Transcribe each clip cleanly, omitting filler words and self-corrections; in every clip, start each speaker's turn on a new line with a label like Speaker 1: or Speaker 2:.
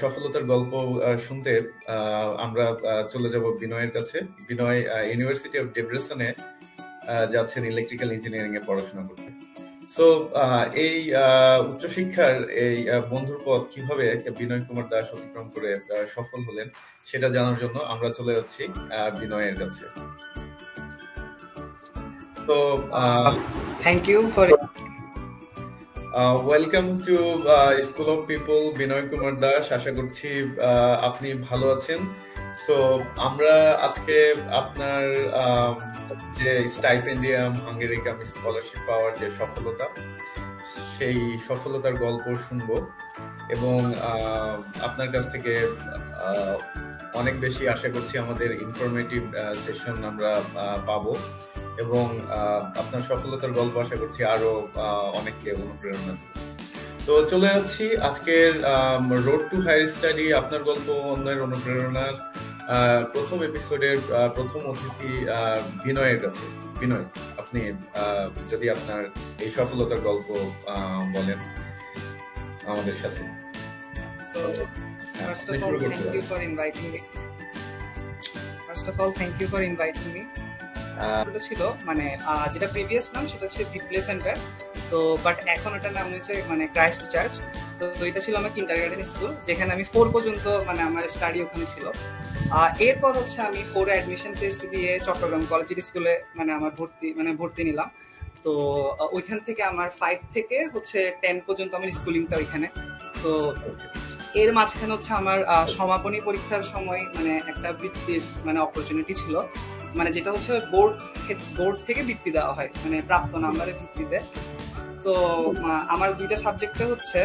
Speaker 1: সফলতার গল্প শুনতে আমরা চলে যাব বিনয়ের কাছে। বিনয় ইউনিভার্সিটি অফ ডেব্রেসনে যাচ্ছেন ইলেকট্রিক্যাল ইঞ্জিনিয়ারিং এ পড়াশোনা করতে। সো এই উচ্চশিক্ষার এই বন্ধুর পথ কিভাবে বিনয় কুমার দাস অতিক্রম করে সফল হলেন সেটা জানার জন্য আমরা চলে যাচ্ছি বিনয়ের কাছে। তো
Speaker 2: thank you for
Speaker 1: welcome to school of people Binoy Kumar Das. আশা করছি আপনি ভালো আছেন। সো আমরা আজকে আপনার যে স্টাইপেন্ডিয়াম, হাঙ্গেরি কাম স্কলারশিপ পাওয়ার যে সফলতা, সেই সফলতার গল্প শুনবো এবং আপনার কাছ থেকে অনেক বেশি আশা করছি আমাদের ইনফরমেটিভ সেশন আমরা পাবো এবং আপনার সফলতার গল্প আশা করছি আরো অনেককে অনুপ্রেরণা দেবে। তো চলে যাচ্ছি আজকের রোড টু হায়ার স্টাডি, আপনার গল্প অন্যের অনুপ্রেরণার প্রথম এপিসোডের প্রথম অতিথি বিনয়ের কাছে। বিনয়, আপনি যদি আপনার এই সফলতার গল্প বলেন আমাদের সাথে।
Speaker 2: First of all, thank you for inviting me. ছিল মানে যেটা প্রিভিয়াস নাম সেটা হচ্ছে ডিপ্লে সেন্টার, তো বাট এখন এটার নাম হচ্ছে মানে ক্রাইস্ট চার্চ। তো এটা ছিল আমার কিন্ডারগার্টেন স্কুল, যেখানে আমি 4 পর্যন্ত মানে আমার স্টাডি ওখানে ছিল। এরপর হচ্ছে আমি 4 অ্যাডমিশন টেস্ট দিয়ে চট্টগ্রাম কলেজিয়েট স্কুলে মানে আমার ভর্তি নিলাম। তো ওইখান থেকে আমার 5 থেকে হচ্ছে 10 পর্যন্ত আমার স্কুলিংটা ওইখানে। তো এর মাঝখানে হচ্ছে আমার সমাপনী পরীক্ষার সময় মানে একটা বৃত্তির মানে অপরচুনিটি ছিল, মানে যেটা হচ্ছে বোর্ড থেকে বৃত্তি দেওয়া হয় মানে প্রাপ্ত নাম্বারের ভিত্তিতে। তো আমার দুইটা সাবজেক্টে হচ্ছে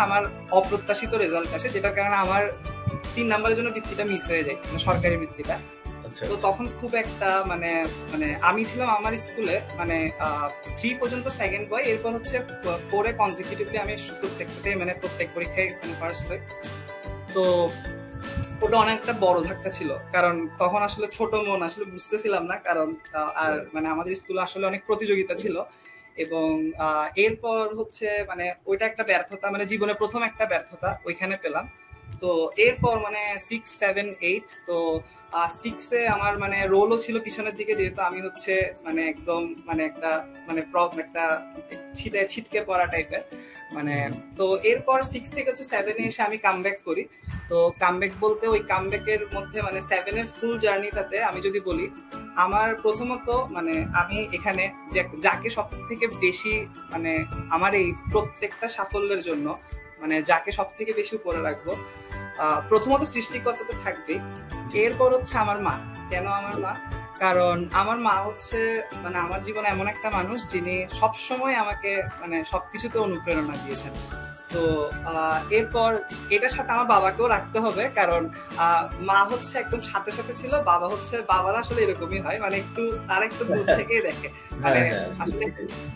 Speaker 2: আমার অপ্রত্যাশিত রেজাল্ট আসে, যেটার কারণে আমার 3 নাম্বারের জন্য বৃত্তিটা মিস হয়ে যায়, মানে সরকারি বৃত্তিটা। তো তখন খুব একটা মানে আমি ছিলাম আমার স্কুলে মানে 3 পর্যন্ত সেকেন্ড বয়, এরপর হচ্ছে 4-এ কনজিকিউটিভলি আমি প্রত্যেক পরীক্ষায় মানে ফার্স্ট হই। তো ওটা অনেকটা বড় ধাক্কা ছিল, কারণ তখন আসলে ছোট মন আসলে বুঝতেছিলাম না, কারণ আর মানে আমাদের স্কুলে আসলে অনেক প্রতিযোগিতা ছিল। এবং এরপর হচ্ছে মানে ওইটা একটা ব্যর্থতা, মানে জীবনে প্রথম একটা ব্যর্থতা ওইখানে পেলাম। তো এরপর মানে 6, 7, 8, তো 6-এ আমার মানে রোলও ছিল পিছনের দিকে, যেহেতু আমি হচ্ছে মানে একদম মানে একটা ছিটকে পড়া টাইপের মানে। তো এরপর 6 থেকে হচ্ছে 7-এ এসে আমি কামব্যাক করি। তো কামব্যাক বলতে ওই কামব্যাকের মধ্যে মানে 7-এর ফুল জার্নিটাতে আমি যদি বলি, আমার প্রথমত মানে আমি এখানে যাকে সব থেকে বেশি মানে আমার এই প্রত্যেকটা সাফল্যের জন্য মানে যাকে সব থেকে বেশি উপরে রাখবো, প্রথমত সৃষ্টিকর্তা তো থাকবেই, এরপর হচ্ছে আমার মা। কেন আমার মা? কারণ আমার মা হচ্ছে মানে আমার জীবনে এমন একটা মানুষ যিনি সবসময় আমাকে মানে সবকিছুতে অনুপ্রেরণা দিয়েছেন। তো এরপর এটার সাথে আমার বাবাকেও রাখতে হবে, কারণ মা হচ্ছে একদম সাথে সাথে ছিল, বাবারা আসলে এরকমই হয়, মানে তারা একটু দূর থেকেই দেখে, মানে আসলে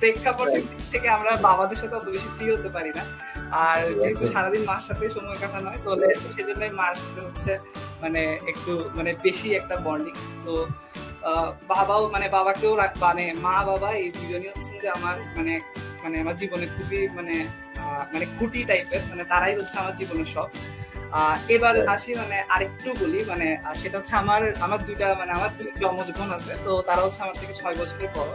Speaker 2: প্রেক্ষাপটের দিক থেকে আমরা বাবাদের সাথে অত বেশি ফ্রি হতে পারি না। আর যেহেতু সারাদিন মার সাথে সময় কাটানো হয়, তাহলে সেজন্যই মার সাথে হচ্ছে মানে একটু মানে বেশি একটা বন্ডিং। তো বাবাও মানে বাবাকেও মানে মা বাবা এই দুজনই হচ্ছেন যে আমার মানে আমার জীবনে খুবই মানে খুঁটি টাইপের, মানে তারাই হচ্ছে আমার জীবনের সব। এবার আসি মানে আরেকটু বলি, মানে সেটা হচ্ছে আমার দুই যমজ বোন আছে, তো তারা হচ্ছে আমার থেকে 6 বছরের বড়।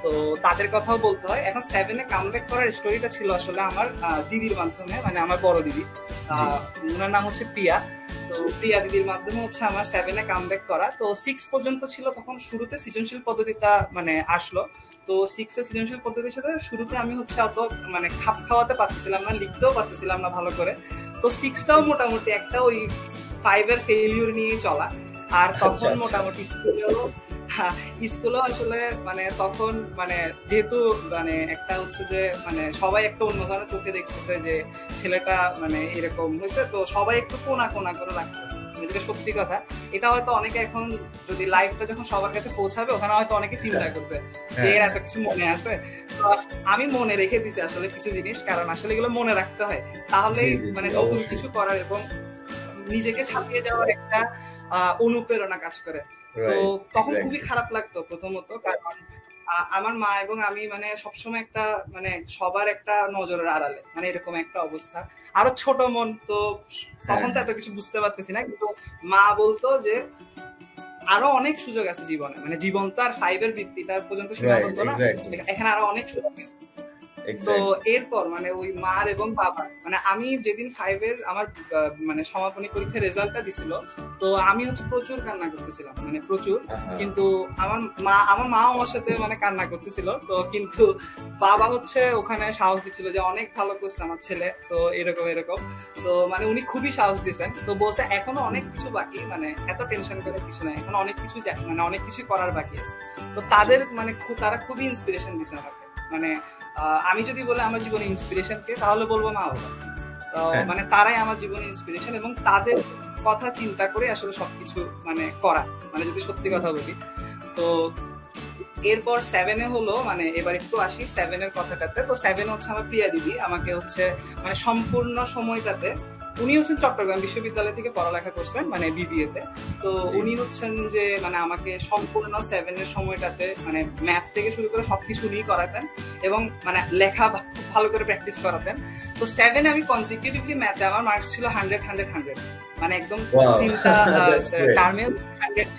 Speaker 2: তো তাদের কথাও বলতে হয়। এখন 7-এ কামব্যাক করার স্টোরিটা ছিল আসলে আমার দিদির মাধ্যমে, মানে আমার বড় দিদি, ওনার নাম হচ্ছে প্রিয়া। তো প্রিয়া দিদির মাধ্যমে হচ্ছে আমার 7-এ কামব্যাক করা। তো 6 পর্যন্ত ছিল, তখন শুরুতে সৃজনশীল পদ্ধতিটা মানে আসলো। তো 6-এ সৃজনশীল পদ্ধতির সাথে শুরুতে আমি হচ্ছে অত মানে খাপ খাওয়াতে পারতেছিলাম না, লিখতেও পারতেছিলাম না ভালো করে। তো 6টাও মোটামুটি একটা ওই 5-এর ফেইলিউর নিয়ে চলা। আর তখন মোটামুটি স্কুলেও আসলে মানে তখন মানে যেহেতু মানে একটা হচ্ছে যে মানে সবাই একটা অন্য ধরনের চোখে দেখতেছে যে ছেলেটা মানে এরকম হয়েছে, তো সবাই একটু কোনা করে রাখতো, যেটা সত্যি কথা। এটা হয়তো অনেকে এখন যদি লাইভটা যখন সবার কাছে পৌঁছাবে, ওখানে হয়তো অনেকে চিন্তা করবে যে এর এত কিছু মনে আছে। তো আমি মনে রেখে দিছি আসলে কিছু জিনিস, কারণ আসলে এগুলো মনে রাখতে হয়, তাহলে মানে নতুন কিছু করার এবং নিজেকে ছাপিয়ে যাওয়ার একটা অনুপ্রেরণা কাজ করে। তো তখন খুবই খারাপ লাগতো প্রথমত, কারণ আমার মা এবং আমি মানে সবসময় একটা মানে সবার একটা নজরের আড়ালে, মানে এরকম একটা অবস্থা। আরো ছোট মন তো, তখন তো এত কিছু বুঝতে পারতেছি না, কিন্তু মা বলতো যে আরো অনেক সুযোগ আছে জীবনে, মানে জীবন তো আর 5 এর ভিত্তিটা পর্যন্ত সীমাবদ্ধ না, এখানে আরো অনেক সুযোগ আছে। তো এরপর মানে ওই মার এবং বাবার, মানে আমি যেদিন 5 এর আমার মানে সমাপনী পরীক্ষার রেজাল্টটা দিছিল, তো আমি হচ্ছে প্রচুর কান্না করতেছিলাম, মানে প্রচুর। কিন্তু আমার মাও আমার সাথে মানে কান্না করতেছিল, তো কিন্তু বাবা হচ্ছে ওখানে সাহস দিচ্ছিল যে অনেক ভালো করছে আমার ছেলে, তো এরকম এরকম। তো মানে উনি খুবই সাহস দিচ্ছেন, তো বলছে এখনো অনেক কিছু বাকি, মানে এত টেনশন করে কিছু নাই, এখন অনেক কিছু মানে অনেক কিছু করার বাকি আছে। তো তাদের মানে তারা খুবই ইন্সপিরেশন দিচ্ছে আমাকে। মানে আমি যদি বলে আমার জীবনে ইন্সপিরেশন কে, তাহলে বলবো মা বাবা। মানে তারাই আমার জীবনে ইন্সপিরেশন, এবং তাদের কথা চিন্তা করে আসলে সবকিছু মানে করা, মানে যদি সত্যি কথা বলি। তো এরপর 7 এ হলো, মানে এবার একটু আসি 7 এর কথাটাতে। তো 7 হচ্ছে আমার প্রিয়া দিদি, আমাকে হচ্ছে মানে সম্পূর্ণ সময়টাতে, উনি হচ্ছেন চট্টগ্রাম বিশ্ববিদ্যালয় থেকে পড়ালেখা করছেন মানে বিবিএ তে। তো উনি হচ্ছেন যে মানে আমাকে সম্পূর্ণ 7 এর সময়টাতে মানে ম্যাথ থেকে শুরু করে সবকিছু উনিই করাতেন, এবং মানে লেখা খুব ভালো করে প্র্যাকটিস করাতেন। তো 7 এ আমি কনসিকিউটিভলি ম্যাথে আমার মার্কস ছিল 100, মানে একদম তিনটা টার্মে 100।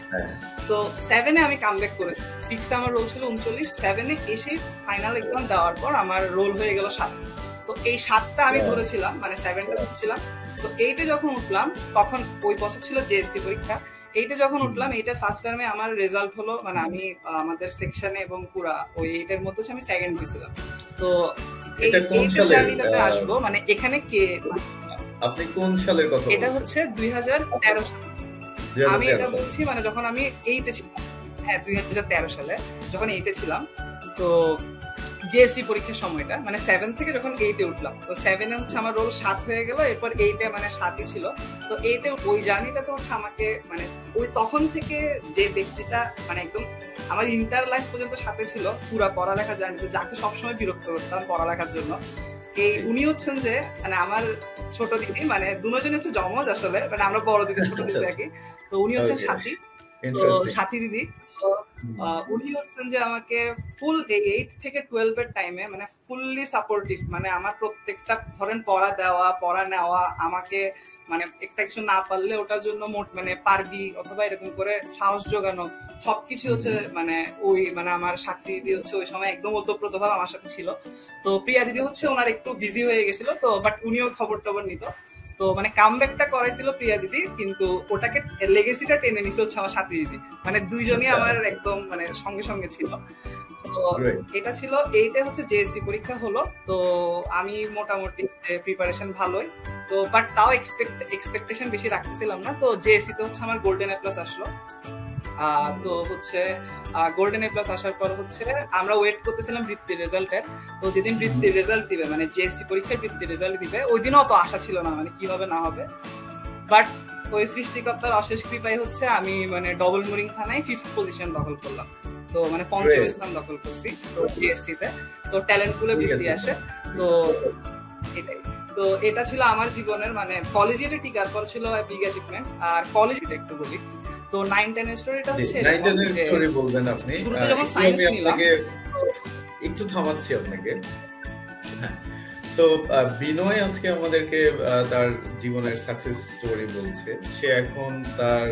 Speaker 2: তো 7 এ আমি কামব্যাক করে, 6 আমার রোল ছিল 39, 7 এ এসে ফাইনাল এক্সাম দেওয়ার পর আমার রোল হয়ে গেল 7। তো এই 7টা আমি ধরেছিলাম, মানে 7টা ধরেছিলাম। তো 8 এ যখন উঠলাম, তখন ওই বছর ছিল জেএসসি পরীক্ষা। 8 এ যখন উঠলাম, 8 এর ফার্স্ট টার্মে আমার রেজাল্ট হলো, মানে আমি আমাদের সেকশনে এবং পুরা ওই 8 এর মধ্যে আমি সেকেন্ড হয়েছিলাম। তো এই জার্নিটাতে আসবো, মানে এখানে কে,
Speaker 1: আপনি কোন সালের কথা?
Speaker 2: এটা হচ্ছে 2013 সাল। আমি এটা বলছি মানে যখন আমি 8 এ ছিলাম, হ্যাঁ 2013 সালে যখন 8 এ ছিলাম। তো জেএসসি পরীক্ষার সময়টা মানে 7 থেকে যখন 8 এ উঠলাম, তো 7 এ হচ্ছে আমার রোল 7 হয়ে গেল, এরপর 8 এ মানে 7ই ছিল। তো 8 এ ওই জার্নিটাতে হচ্ছে আমাকে মানে ওই তখন থেকে যে ব্যক্তিটা মানে একদম আমার ইন্টার লাইফ পর্যন্ত সাথে ছিল পুরা পড়ালেখা জার্নিতে, যাকে সবসময় বিরক্ত করতাম পড়ালেখার জন্য, এই উনি হচ্ছেন যে মানে আমার ছোট দিদি, মানে দুজন হচ্ছে জমজ আসলে, মানে আমরা বড় দিদি ছোট দিদি থাকি। তো উনি হচ্ছেন সাথী, তো সাথী দিদি। উনি হচ্ছেন যে আমাকে ফুল 8 থেকে 12 এর টাইমে মানে ফুললি সাপোর্টিভ, মানে আমার প্রত্যেকটা ধরেন পড়া নেওয়া, আমাকে মানে একটা কিছু না পারলে ওটার জন্য মানে পারবি অথবা এরকম করে সাহস জোগানো, সবকিছু হচ্ছে মানে ওই মানে আমার সাথী দিদি হচ্ছে ওই সময় একদম ওতপ্রোতভাবে আমার সাথে ছিল। তো প্রিয়া দিদি হচ্ছে ওনার একটু বিজি হয়ে গেছিল, তো বাট উনিও খবর টবর নিত। তো মানে কামব্যাকটা করাইছিল প্রিয়া দিদি, কিন্তু ওটাকে লেগেসিটা টেনে নিছে হচ্ছে আমার সাথী দিদি, মানে দুইজনই আমার একদম মানে সঙ্গে সঙ্গে ছিল। তো এটা ছিল 8 এ হচ্ছে জেএসসি পরীক্ষা হলো। তো আমি মোটামুটি প্রিপারেশন ভালোই, তো বাট তাও এক্সপেকটেশন বেশি রাখতেছিলাম না। তো জেএসসি তে হচ্ছে আমার গোল্ডেন এ প্লাস আসলো। তো হচ্ছে গোল্ডেন এ প্লাস আসার পর হচ্ছে আমরা ওয়েট করতেছিলাম বৃত্তির রেজাল্টের। তো যেদিন বৃত্তির রেজাল্ট দিবে, মানে জেএসসি পরীক্ষার বৃত্তির রেজাল্ট দিবে, ওই দিনও অত আশা ছিল না মানে কি হবে না হবে। বাট ওই সৃষ্টিকর্তার অশেষ কৃপায় হচ্ছে আমি মানে ডবল মুরিং থানায় 5th পজিশন দখল করলাম। তো মানে 5ম স্থান দখল করছি তো জেএসসি তে। তো ট্যালেন্ট পুলে বৃত্তি আসে। তো এটাই, তো এটা ছিল আমার জীবনের মানে কলেজে টিকার পর ছিল বিগ অ্যাচিভমেন্ট। আর কলেজে একটু বলি, তো 9-10 এর স্টোরিটা হচ্ছে
Speaker 1: 9-10 এর স্টোরি বলবেন আপনি।
Speaker 2: শুরুতে যখন সায়েন্স নিলাম,
Speaker 1: একটু থামাচ্ছি আপনাকে। তো বিনয় আজকে আমাদেরকে তার জীবনের সাকসেস স্টোরি বলছে। সে এখন তার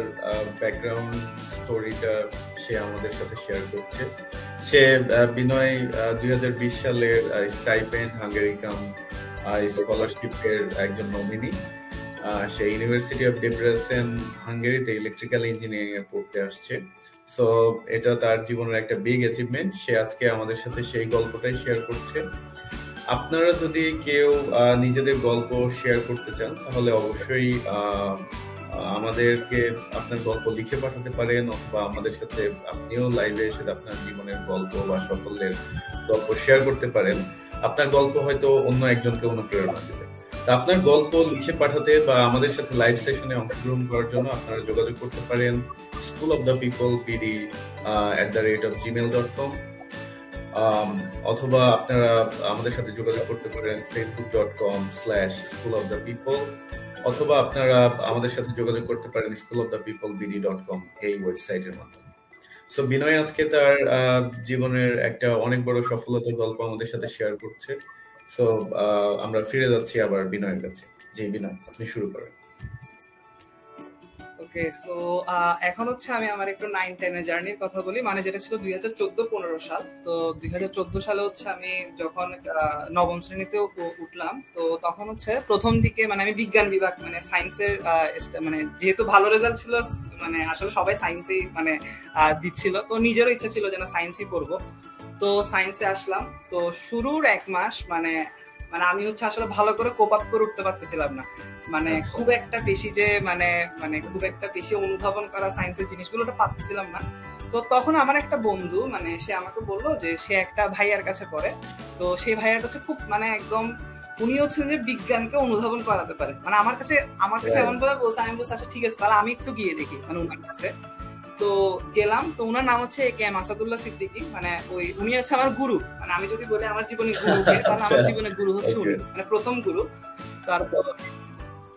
Speaker 1: ব্যাকগ্রাউন্ড স্টোরিটা সে আমাদের সাথে শেয়ার করছে। সে বিনয় 2020 সালের স্টাইপেন্ড হাঙ্গেরিকাম স্কলারশিপের একজন নমিনি। সে ইউনিভার্সিটি অফ ডেব্রেসেন হাঙ্গেরিতে ইলেকট্রিক্যাল ইঞ্জিনিয়ারিং এ পড়তে আসছে। সো এটা তার জীবনের একটা বিগ অ্যাচিভমেন্ট। সে আজকে আমাদের সাথে সেই গল্পটাই শেয়ার করছে। আপনারা যদি কেউ নিজেদের গল্প শেয়ার করতে চান, তাহলে অবশ্যই আমাদেরকে আপনার গল্প লিখে পাঠাতে পারেন, অথবা আমাদের সাথে আপনিও লাইভে এসে আপনার জীবনের গল্প বা সাফল্যের গল্প শেয়ার করতে পারেন। আপনার গল্প হয়তো অন্য একজনকে অনুপ্রেরণা দেবে। আপনার গল্প লিখে পাঠাতে বা আমাদের সাথে লাইভ সেশনে অংশগ্রহণ করার জন্য আপনারা যোগাযোগ করতে পারেন schoolofthepeoplepd@gmail.com, অথবা আপনারা আমাদের সাথে যোগাযোগ করতে পারেন facebook.com/schoolofthepeople, অথবা আপনারা আমাদের সাথে যোগাযোগ করতে পারেন schoolofthepeoplepd.com এই ওয়েবসাইটের মাধ্যমে। সো বিনয় আজকে তার জীবনের একটা অনেক বড় সফলতার গল্প আমাদের সাথে শেয়ার করছে। সো আমরা ফিরে যাচ্ছি আবার বিনয়ের কাছে। জি বিনয়, আপনি শুরু করেন।
Speaker 2: ওকে, সো এখন হচ্ছে আমি আমার একটু 9-10 এর জার্নির কথা বলি, মানে যেটা ছিল 2014-15 সাল। তো 2014 সালে হচ্ছে আমি যখন নবম শ্রেণীতে উঠলাম, তো তখন হচ্ছে প্রথম দিকে মানে আমি বিজ্ঞান বিভাগ মানে সায়েন্সের মানে যেহেতু ভালো রেজাল্ট ছিল, মানে আসলে সবাই সায়েন্সেই মানে দিচ্ছিল, তো নিজেরও ইচ্ছা ছিল যেন সায়েন্সই পড়বো। তো সায়েন্সে আসলাম। তো শুরুর 1 মাস মানে মানে আমি হচ্ছে আসলে ভালো করে কোপ আপ করে উঠতে পারতেছিলাম না, মানে খুব একটা বেশি যে মানে মানে খুব একটা বেশি অনুধাবন করা সায়েন্সের জিনিসগুলো ওটা পারতেছিলাম না। তো তখন আমার একটা বন্ধু মানে সে আমাকে বললো যে সে একটা ভাইয়ার কাছে পড়ে, তো সেই ভাইয়াটা হচ্ছে খুব মানে একদম উনি হচ্ছেন যে বিজ্ঞানকে অনুধাবন করাতে পারে, মানে আমার কাছে এমন ভাবে বলছে, আমি বলছি আচ্ছা ঠিক আছে তাহলে আমি একটু গিয়ে দেখি মানে ওনার কাছে। তো গেলাম, তো ওনার নাম হচ্ছে কে এম আসাদুল্লাহ সিদ্দিকী, মানে ওই উনি হচ্ছে আমার গুরু, মানে আমি যদি বলি আমার জীবনে গুরু তাহলে আমার জীবনে গুরু হচ্ছে উনি, মানে প্রথম গুরু। তারপর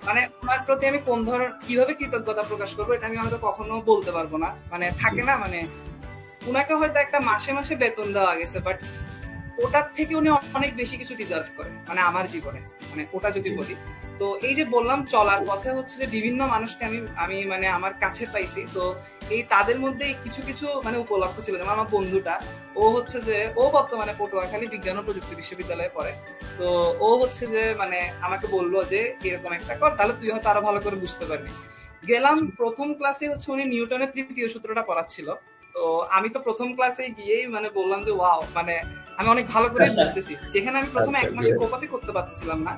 Speaker 2: মানে ওনার প্রতি আমি কোন ধরনের কিভাবে কৃতজ্ঞতা প্রকাশ করবো এটা আমি হয়তো কখনো বলতে পারবো না, মানে থাকে না মানে উনাকে হয়তো একটা মাসে মাসে বেতন দেওয়া গেছে, বাট ওটার থেকে উনি অনেক বেশি কিছু ডিজার্ভ করে মানে আমার জীবনে, মানে ওটা যদি বলি। তো এই যে বললাম চলার পথে হচ্ছে যে বিভিন্ন মানুষকে আমি আমি মানে আমার কাছে পাইছি, তো এই তাদের মধ্যে কিছু কিছু মানে উপলক্ষ ছিল, যেমন আমার বন্ধুটা ও হচ্ছে যে ও বর্তমানে পটুয়াখালী বিজ্ঞান ও প্রযুক্তি বিশ্ববিদ্যালয়ে পড়ে। তো ও হচ্ছে যে মানে আমাকে বললো যে এরকম একটা কর, তাহলে তুই হয়তো আরো ভালো করে বুঝতে পারবি। গেলাম, প্রথম ক্লাসে হচ্ছে উনি নিউটনের তৃতীয় সূত্রটা পড়াচ্ছিল। তো আমি তো প্রথম ক্লাসে গিয়েই মানে বললাম যে ওয়াও, মানে আমি অনেক ভালো করে বুঝতেছি, যেখানে আমি প্রথমে 1 মাসে কোপাপি করতে পারতেছিলাম না,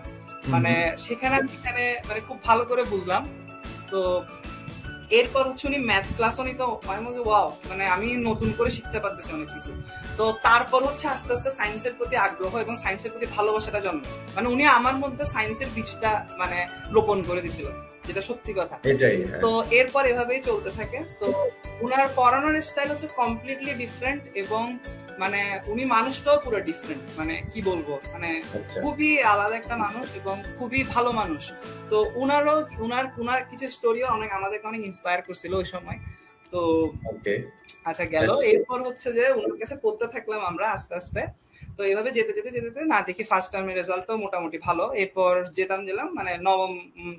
Speaker 2: মানে সেখানে আমি এখানে মানে খুব ভালো করে বুঝলাম। তো এরপর হচ্ছে উনি ম্যাথ ক্লাসও নিত, আমি বলছি ওয়াও, মানে আমি নতুন করে শিখতে পারতেছি অনেক কিছু। তো তারপর হচ্ছে আস্তে আস্তে সায়েন্সের প্রতি আগ্রহ এবং সায়েন্সের প্রতি ভালোবাসাটা জন্ম, মানে উনি আমার মধ্যে সায়েন্সের বীজটা মানে রোপণ করে দিছিল, যেটা সত্যি কথা। তো এরপর এভাবেই চলতে থাকে। তো উনার পড়ানোর স্টাইল হচ্ছে কমপ্লিটলি ডিফারেন্ট, এবং মানে উনি মানুষটাও পুরো ডিফারেন্ট, মানে কি বলবো মানে খুবই আলাদা একটা মানুষ এবং খুবই ভালো মানুষ। তো উনারও উনার কিছু স্টোরিও অনেক আমাদেরকে অনেক ইন্সপায়ার করছিল ওই সময়। তো আচ্ছা গেল, এরপর হচ্ছে যে উনার কাছে পড়তে থাকলাম আমরা আস্তে আস্তে। তো এইভাবে যেতে যেতে যেতে না দেখি ফার্স্ট টার্মের রেজাল্টও মোটামুটি ভালো, এরপর গেলাম মানে নবম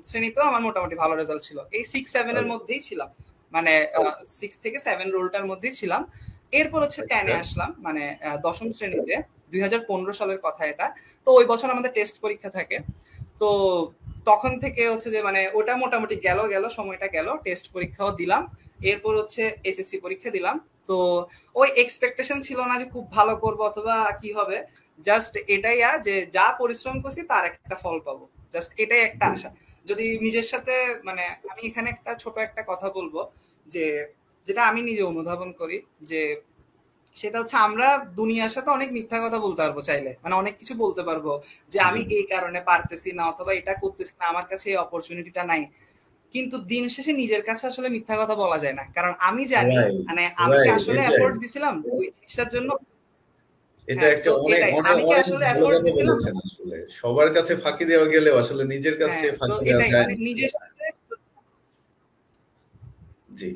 Speaker 2: শ্রেণীতেও আমার মোটামুটি ভালো রেজাল্ট ছিল, এই 6-7 এর মধ্যেই ছিলাম, মানে 6 থেকে 7 রোলটার মধ্যেই ছিলাম। এরপর হচ্ছে 10-এ আসলাম, মানে দশম শ্রেণীতে 2015 সালের কথা এটা। তো ওই বছর আমাদের টেস্ট পরীক্ষা থাকে, তো তখন থেকে হচ্ছে যে মানে ওটা মোটামুটি গেল সময়টা গেল, টেস্ট পরীক্ষাও দিলাম। এরপর হচ্ছে এসএসসি পরীক্ষা দিলাম। তো ওই এক্সপেকটেশন ছিল না যে খুব ভালো করব অথবা কি হবে, জাস্ট এটাই যে যা পরিশ্রম করছি তার একটা ফল পাবো, জাস্ট এটাই একটা আশা। যদি নিজের সাথে মানে আমি এখানে একটা ছোট একটা কথা বলবো, যে যেটা আমি নিজে অনুধাবন করি, যে সেটা হচ্ছে আমরা দুনিয়ার সাথে অনেক মিথ্যা কথা বলতে পারবো চাইলে, মানে অনেক কিছু বলতে পারবো যে আমি এই কারণে পারতেছি না অথবা এটা করতেছি না, আমার কাছে এই অপরচুনিটিটা নাই, কিন্তু দিন শেষে নিজের কাছে আসলে মিথ্যা কথা বলা যায় না, কারণ আমি জানি মানে আমি কি আসলে এফোর্ট দিছিলাম ওই জিনিসটার জন্য।
Speaker 1: এটা একটা আমি কি আসলে এফোর্ট দিছিলাম, আসলে সবার কাছে ফাঁকি দেওয়া গেলেও আসলে নিজের কাছে ফাঁকি দেওয়া যায় না, নিজের সাথে। জি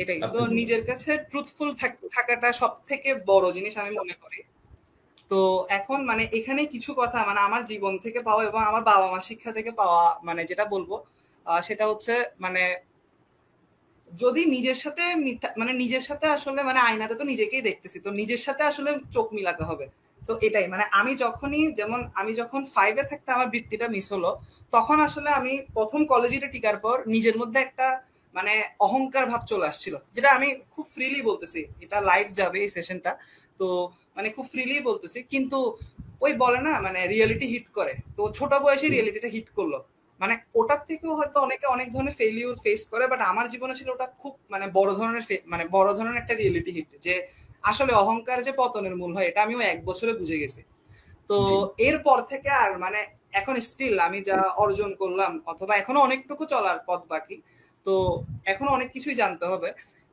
Speaker 2: এটাই, তো নিজের কাছে ট্রুথফুল থাকাটা সব থেকে বড় জিনিস আমি মনে করি। তো এখন মানে এখানে কিছু কথা মানে আমার জীবন থেকে পাওয়া এবং আমার বাবা মা শিক্ষা থেকে পাওয়া, মানে যেটা বলবো সেটা হচ্ছে মানে যদি নিজের সাথে মানে নিজের সাথে আসলে মানে আয়নাতে তো নিজেকেই দেখতেছি, তো নিজের সাথে আসলে চোখ মিলাতে হবে। তো এটাই মানে আমি যখনই যেমন আমি যখন 5-এ থাকতে আমার বৃত্তিটা মিস হলো, তখন আসলে আমি প্রথম কলেজে টিকার পর নিজের মধ্যে একটা মানে অহংকার ভাব চলে আসছিল, যেটা আমি খুব ফ্রিলি বলতেছি, এটা লাইভ যাবে এই সেশনটা, তো মানে খুব ফ্রিলি বলতেছি, কিন্তু ওই বলে না মানে রিয়েলিটি হিট করে, তো ছোট বয়সে রিয়েলিটিটা হিট করলো, মানে ওটার থেকেও হয়তো অনেকে অনেক ধরনের ফেলিউর ফেস করে, বাট আমার জীবনে ছিল ওটা খুব মানে বড় ধরনের একটা রিয়েলিটি হিট, যে আসলে অহংকার যে পতনের মূল হয় এটা আমিও 1 বছরে বুঝে গেছি। তো এরপর থেকে আর মানে এখন স্টিল আমি যা অর্জন করলাম অথবা এখনো অনেকটুকু চলার পথ বাকি, তো এখনো অনেক কিছুই জানতে হবে,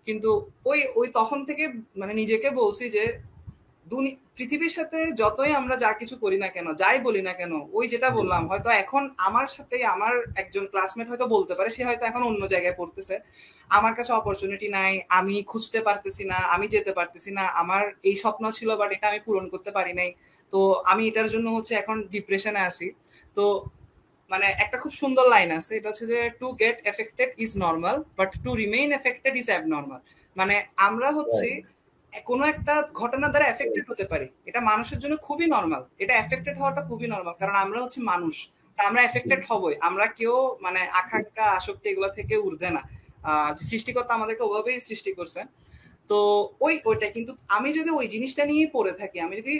Speaker 2: কিন্তু ওই তখন থেকে মানে নিজেকে বলছি যে পৃথিবীর সাথে যতই আমরা যা কিছু করি না কেন, যাই বলি না কেন, ওই যেটা বললাম, হয়তো এখন আমার সাথে আমার একজন ক্লাসমেট হয়তো বলতে পারে সে হয়তো এখন অন্য জায়গায় পড়তেছে, আমার কাছে অপরচুনিটি নাই, আমি খুঁজতে পারতেছি না, আমি যেতে পারতেছি না, আমার এই স্বপ্ন ছিল বাট এটা আমি পূরণ করতে পারি নাই, তো আমি এটার জন্য হচ্ছে এখন ডিপ্রেশনে আছি। তো মানে একটা খুব সুন্দর লাইন আছে, এটা হচ্ছে যে to get affected is normal but to remain affected is abnormal. মানে আমরা হচ্ছে কোনো একটা ঘটনা দ্বারা এফেক্টেড হতে পারি, এটা মানুষের জন্য খুবই নর্মাল, এটা এফেক্টেড হওয়াটা খুবই নর্মাল, কারণ আমরা হচ্ছে মানুষ, আমরা এফেক্টেড হবই, আমরা কেউ মানে আকাঙ্ক্ষা আসক্তি এগুলো থেকে ঊর্ধ্বে না, সৃষ্টিকর্তা আমাদেরকে ওভাবেই সৃষ্টি করছে। তো ওইটা কিন্তু আমি যদি ওই জিনিসটা নিয়ে পড়ে থাকি, আমি যদি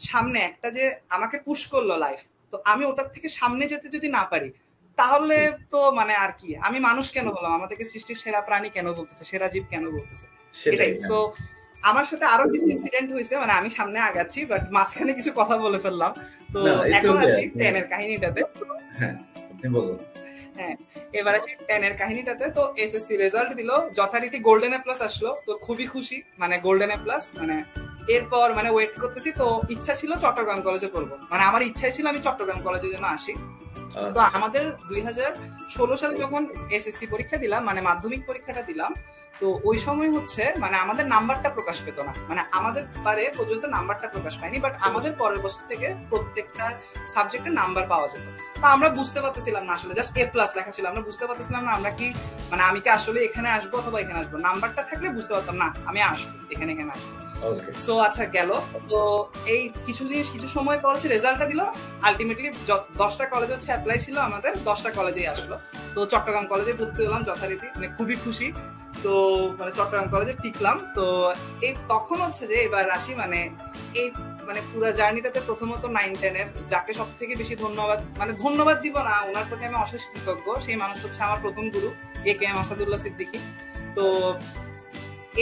Speaker 2: সামনে একটা যে আমাকে পুশ করলো লাইফ, তো আমি ওটার থেকে সামনে যেতে যদি না পারি, তাহলে তো মানে আর কি, আমি মানুষ কেন বললাম, আমাদেরকে সৃষ্টির সেরা প্রাণী কেন বলতেছে, সেরা জীব কেন বলতেছে, এটাই। তো আমার সাথে আরো কিছু ইনসিডেন্ট হয়েছে, মানে আমি সামনে আগাচ্ছি বাট মাঝখানে কিছু কথা বলে ফেললাম। তো এখন আসি 10 এর কাহিনীটাতে।
Speaker 1: হ্যাঁ আপনি বলুন।
Speaker 2: হ্যাঁ, এবার আসি 10 এর কাহিনীটাতে। তো এসএসসি রেজাল্ট দিল, যথারীতি গোল্ডেন এ প্লাস আসলো, তো খুবই খুশি, মানে গোল্ডেন এ প্লাস। মানে এরপর মানে ওয়েট করতেছি, তো ইচ্ছা ছিল চট্টগ্রাম কলেজে পড়বো, মানে আমার ইচ্ছাই ছিল আমি চট্টগ্রাম কলেজে যেন আসি। তো আমাদের 2016 সালে যখন এসএসসি পরীক্ষা দিলাম, মানে মাধ্যমিক পরীক্ষাটা দিলাম, তো ওই সময় হচ্ছে মানে আমাদের নাম্বারটা প্রকাশ পেত না, মানে আমাদের বারে পর্যন্ত নাম্বারটা প্রকাশ পায়নি, বাট আমাদের পরের বছর থেকে প্রত্যেকটা সাবজেক্টে নাম্বার পাওয়া যেত। তো আমরা বুঝতে পারতেছিলাম না, আসলে জাস্ট এ প্লাস লেখা ছিল, আমরা বুঝতে পারতেছিলাম না আমরা কি মানে আমি কি আসলে এখানে আসবো অথবা এখানে আসবো। নাম্বারটা থাকলে বুঝতে পারতাম না আমি আসবো এখানে আসবো। সো আচ্ছা গেল। তো এই কিছু সময় পর হচ্ছে রেজাল্টটা দিল, আলটিমেটলি 10টা কলেজ হচ্ছে অ্যাপ্লাই ছিল, আমাদের 10টা কলেজেই আসলো। তো চট্টগ্রাম কলেজে ভর্তি হলাম যথারীতি, মানে খুবই খুশি। তো মানে চট্টগ্রাম কলেজে টিকলাম। তো এই তখন হচ্ছে যে এবার আসি মানে এই মানে পুরো জার্নিটাতে প্রথমত 9-10 এর যাকে সব থেকে বেশি ধন্যবাদ দিব না, ওনার প্রতি আমি অশেষ কৃতজ্ঞ, সেই মানুষটা হচ্ছে আমার প্রথম গুরু AKM আসাদুল্লাহ সিদ্দিকী। তো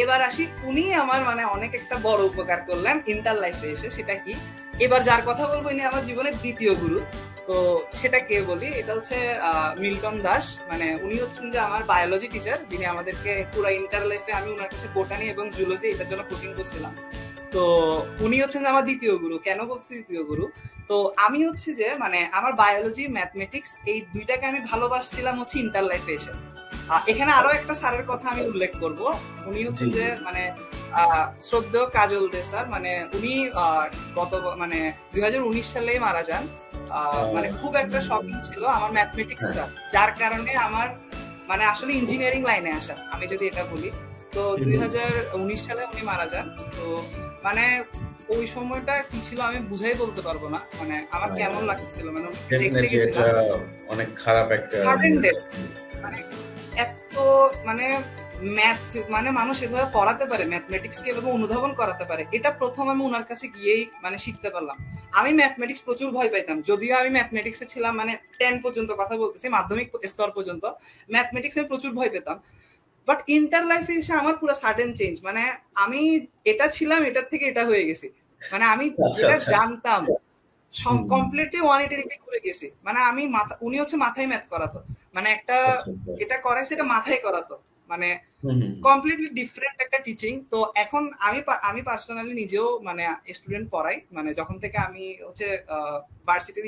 Speaker 2: এবার আসি, উনি আমার মানে অনেক একটা বড় উপকার করলেন ইন্টার লাইফে এসে। সেটা কি, এবার যার কথা বলবো ইনি আমার জীবনের দ্বিতীয় গুরু। তো সেটা কে বলি, এটা হচ্ছে মিল্টন দাস। মানে উনি হচ্ছেন যে আমার বায়োলজি টিচার, যিনি আমাদেরকে পুরো ইন্টার লাইফে, আমি ওনার কাছে বোটানি এবং জুলজি এটার জন্য কোচিং করছিলাম। তো উনি হচ্ছেন আমার দ্বিতীয় গুরু। কেন বলছি দ্বিতীয় গুরু, তো আমি হচ্ছে যে মানে আমার বায়োলজি ম্যাথমেটিক্স এই দুইটাকে আমি ভালোবাসছিলাম হচ্ছে ইন্টার লাইফে এসে। এখানে আরো একটা স্যারের কথা আমি উল্লেখ করব, উনি হচ্ছেন যে মানে শ্রদ্ধেয় কাজল দে স্যার। মানে উনি গত মানে 2019 সালে মারা যান। মানে খুব একটা শকিং ছিল আমার ম্যাথমেটিক্স স্যার, যার কারণে আমার মানে আসলে ইঞ্জিনিয়ারিং লাইনে আসা, আমি যদি এটা বলি। তো 2019 সালে উনি মারা যান। তো মানে ওই সময়টা কি ছিল আমি বুঝাই বলতে পারবো না, মানে আমার কেমন লাগছিল, মানে দেখতে গেছিলাম
Speaker 1: অনেক খারাপ একটা
Speaker 2: সাডেন ডেথ। মানে এত মানে ম্যাথ মানে মানুষ এভাবে পড়াতে পারে, ম্যাথমেটিক্স কে এভাবে অনুধাবন করাতে পারে, এটা প্রথম আমি ওনার কাছে গিয়েই মানে শিখতে পারলাম। আমি ম্যাথমেটিক্স প্রচুর ভয় পাইতাম, যদিও আমি ম্যাথমেটিক্সে ছিলাম মানে 10 পর্যন্ত কথা বলতেছি, মাধ্যমিক স্তর পর্যন্ত ম্যাথমেটিক্স আমি প্রচুর ভয় পেতাম। বাট ইন্টার লাইফে এসে আমার পুরো সাডেন চেঞ্জ, মানে আমি এটা ছিলাম এটার থেকে এটা হয়ে গেছি, মানে আমি যেটা জানতাম কমপ্লিটলি 180 ডিগ্রি ঘুরে গেছি। মানে আমি উনি হচ্ছে মাথায় ম্যাথ করাতো, মানে একটা এটা করাইছে এটা মাথায় করাতো, মানে কমপ্লিটলি ডিফারেন্ট একটা টিচিং। তো এখন আমি পার্সোনালি নিজেও মানে স্টুডেন্ট পড়াই, মানে যখন থেকে আমি হচ্ছে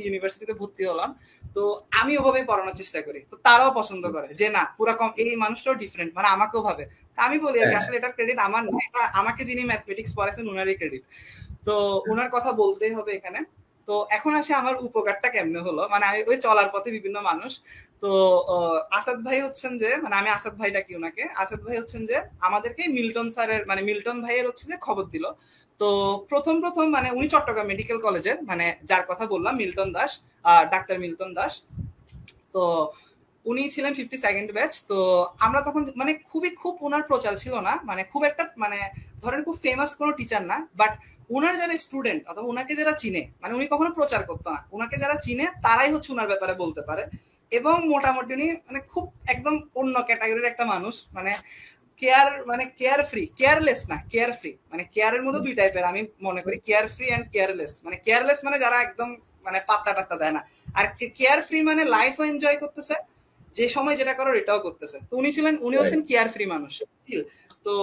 Speaker 2: ইউনিভার্সিটিতে ভর্তি হলাম, তো আমি ওভাবে পড়ানোর চেষ্টা করি। তো তারাও পছন্দ করে যে না পুরা এই মানুষটাও ডিফারেন্ট, মানে আমাকেও ভাবে। আমি বলি আর আসলে এটার ক্রেডিট আমার না, এটা আমাকে যিনি ম্যাথমেটিক্স পড়াইছেন ওনারই ক্রেডিট। তো ওনার কথা বলতেই হবে এখানে। তো এখন আসে আমার উপকারটা কেমনে হলো, মানে আমি ওই চলার পথে বিভিন্ন মানুষ। তো আসাদ ভাই হচ্ছেন যে, মানে আমি আসাদ ভাই ডাকি ওনাকে, আসাদ ভাই হচ্ছেন যে আমাদেরকে মিল্টন স্যারের মানে মিল্টন ভাইয়ের হচ্ছে যে খবর দিল। তো প্রথম মানে উনি চট্টগ্রাম মেডিকেল কলেজের, মানে যার কথা বললাম Milton Das, doctor Milton Das. তো উনি ছিলেন 52nd ব্যাচ। তো আমরা তখন মানে খুব ওনার প্রচার ছিল না, মানে খুব একটা মানে ধরেন খুব ফেমাস কোনো টিচার না, বাট ওনার যারা স্টুডেন্ট অথবা ওনাকে যারা চিনে, মানে উনি কখনো প্রচার করতো না, ওনাকে যারা চিনে তারাই হচ্ছে ওনার ব্যাপারে বলতে পারে। এবং মোটামুটি উনি মানে খুব একদম অন্য ক্যাটাগরির একটা মানুষ, মানে কেয়ার ফ্রি, কেয়ারলেস না কেয়ার ফ্রি, মানে কেয়ারের মধ্যে দুই টাইপের আমি মনে করি, কেয়ার ফ্রি এন্ড কেয়ারলেস। মানে কেয়ারলেস মানে যারা একদম মানে পাত্তা টাত্তা দেয় না, আর কেয়ার ফ্রি মানে লাইফও এনজয় করতেছে, যে সময় যেটা করার এটাও করতেছে। তো উনি হচ্ছেন কেয়ার ফ্রি মানুষ। তো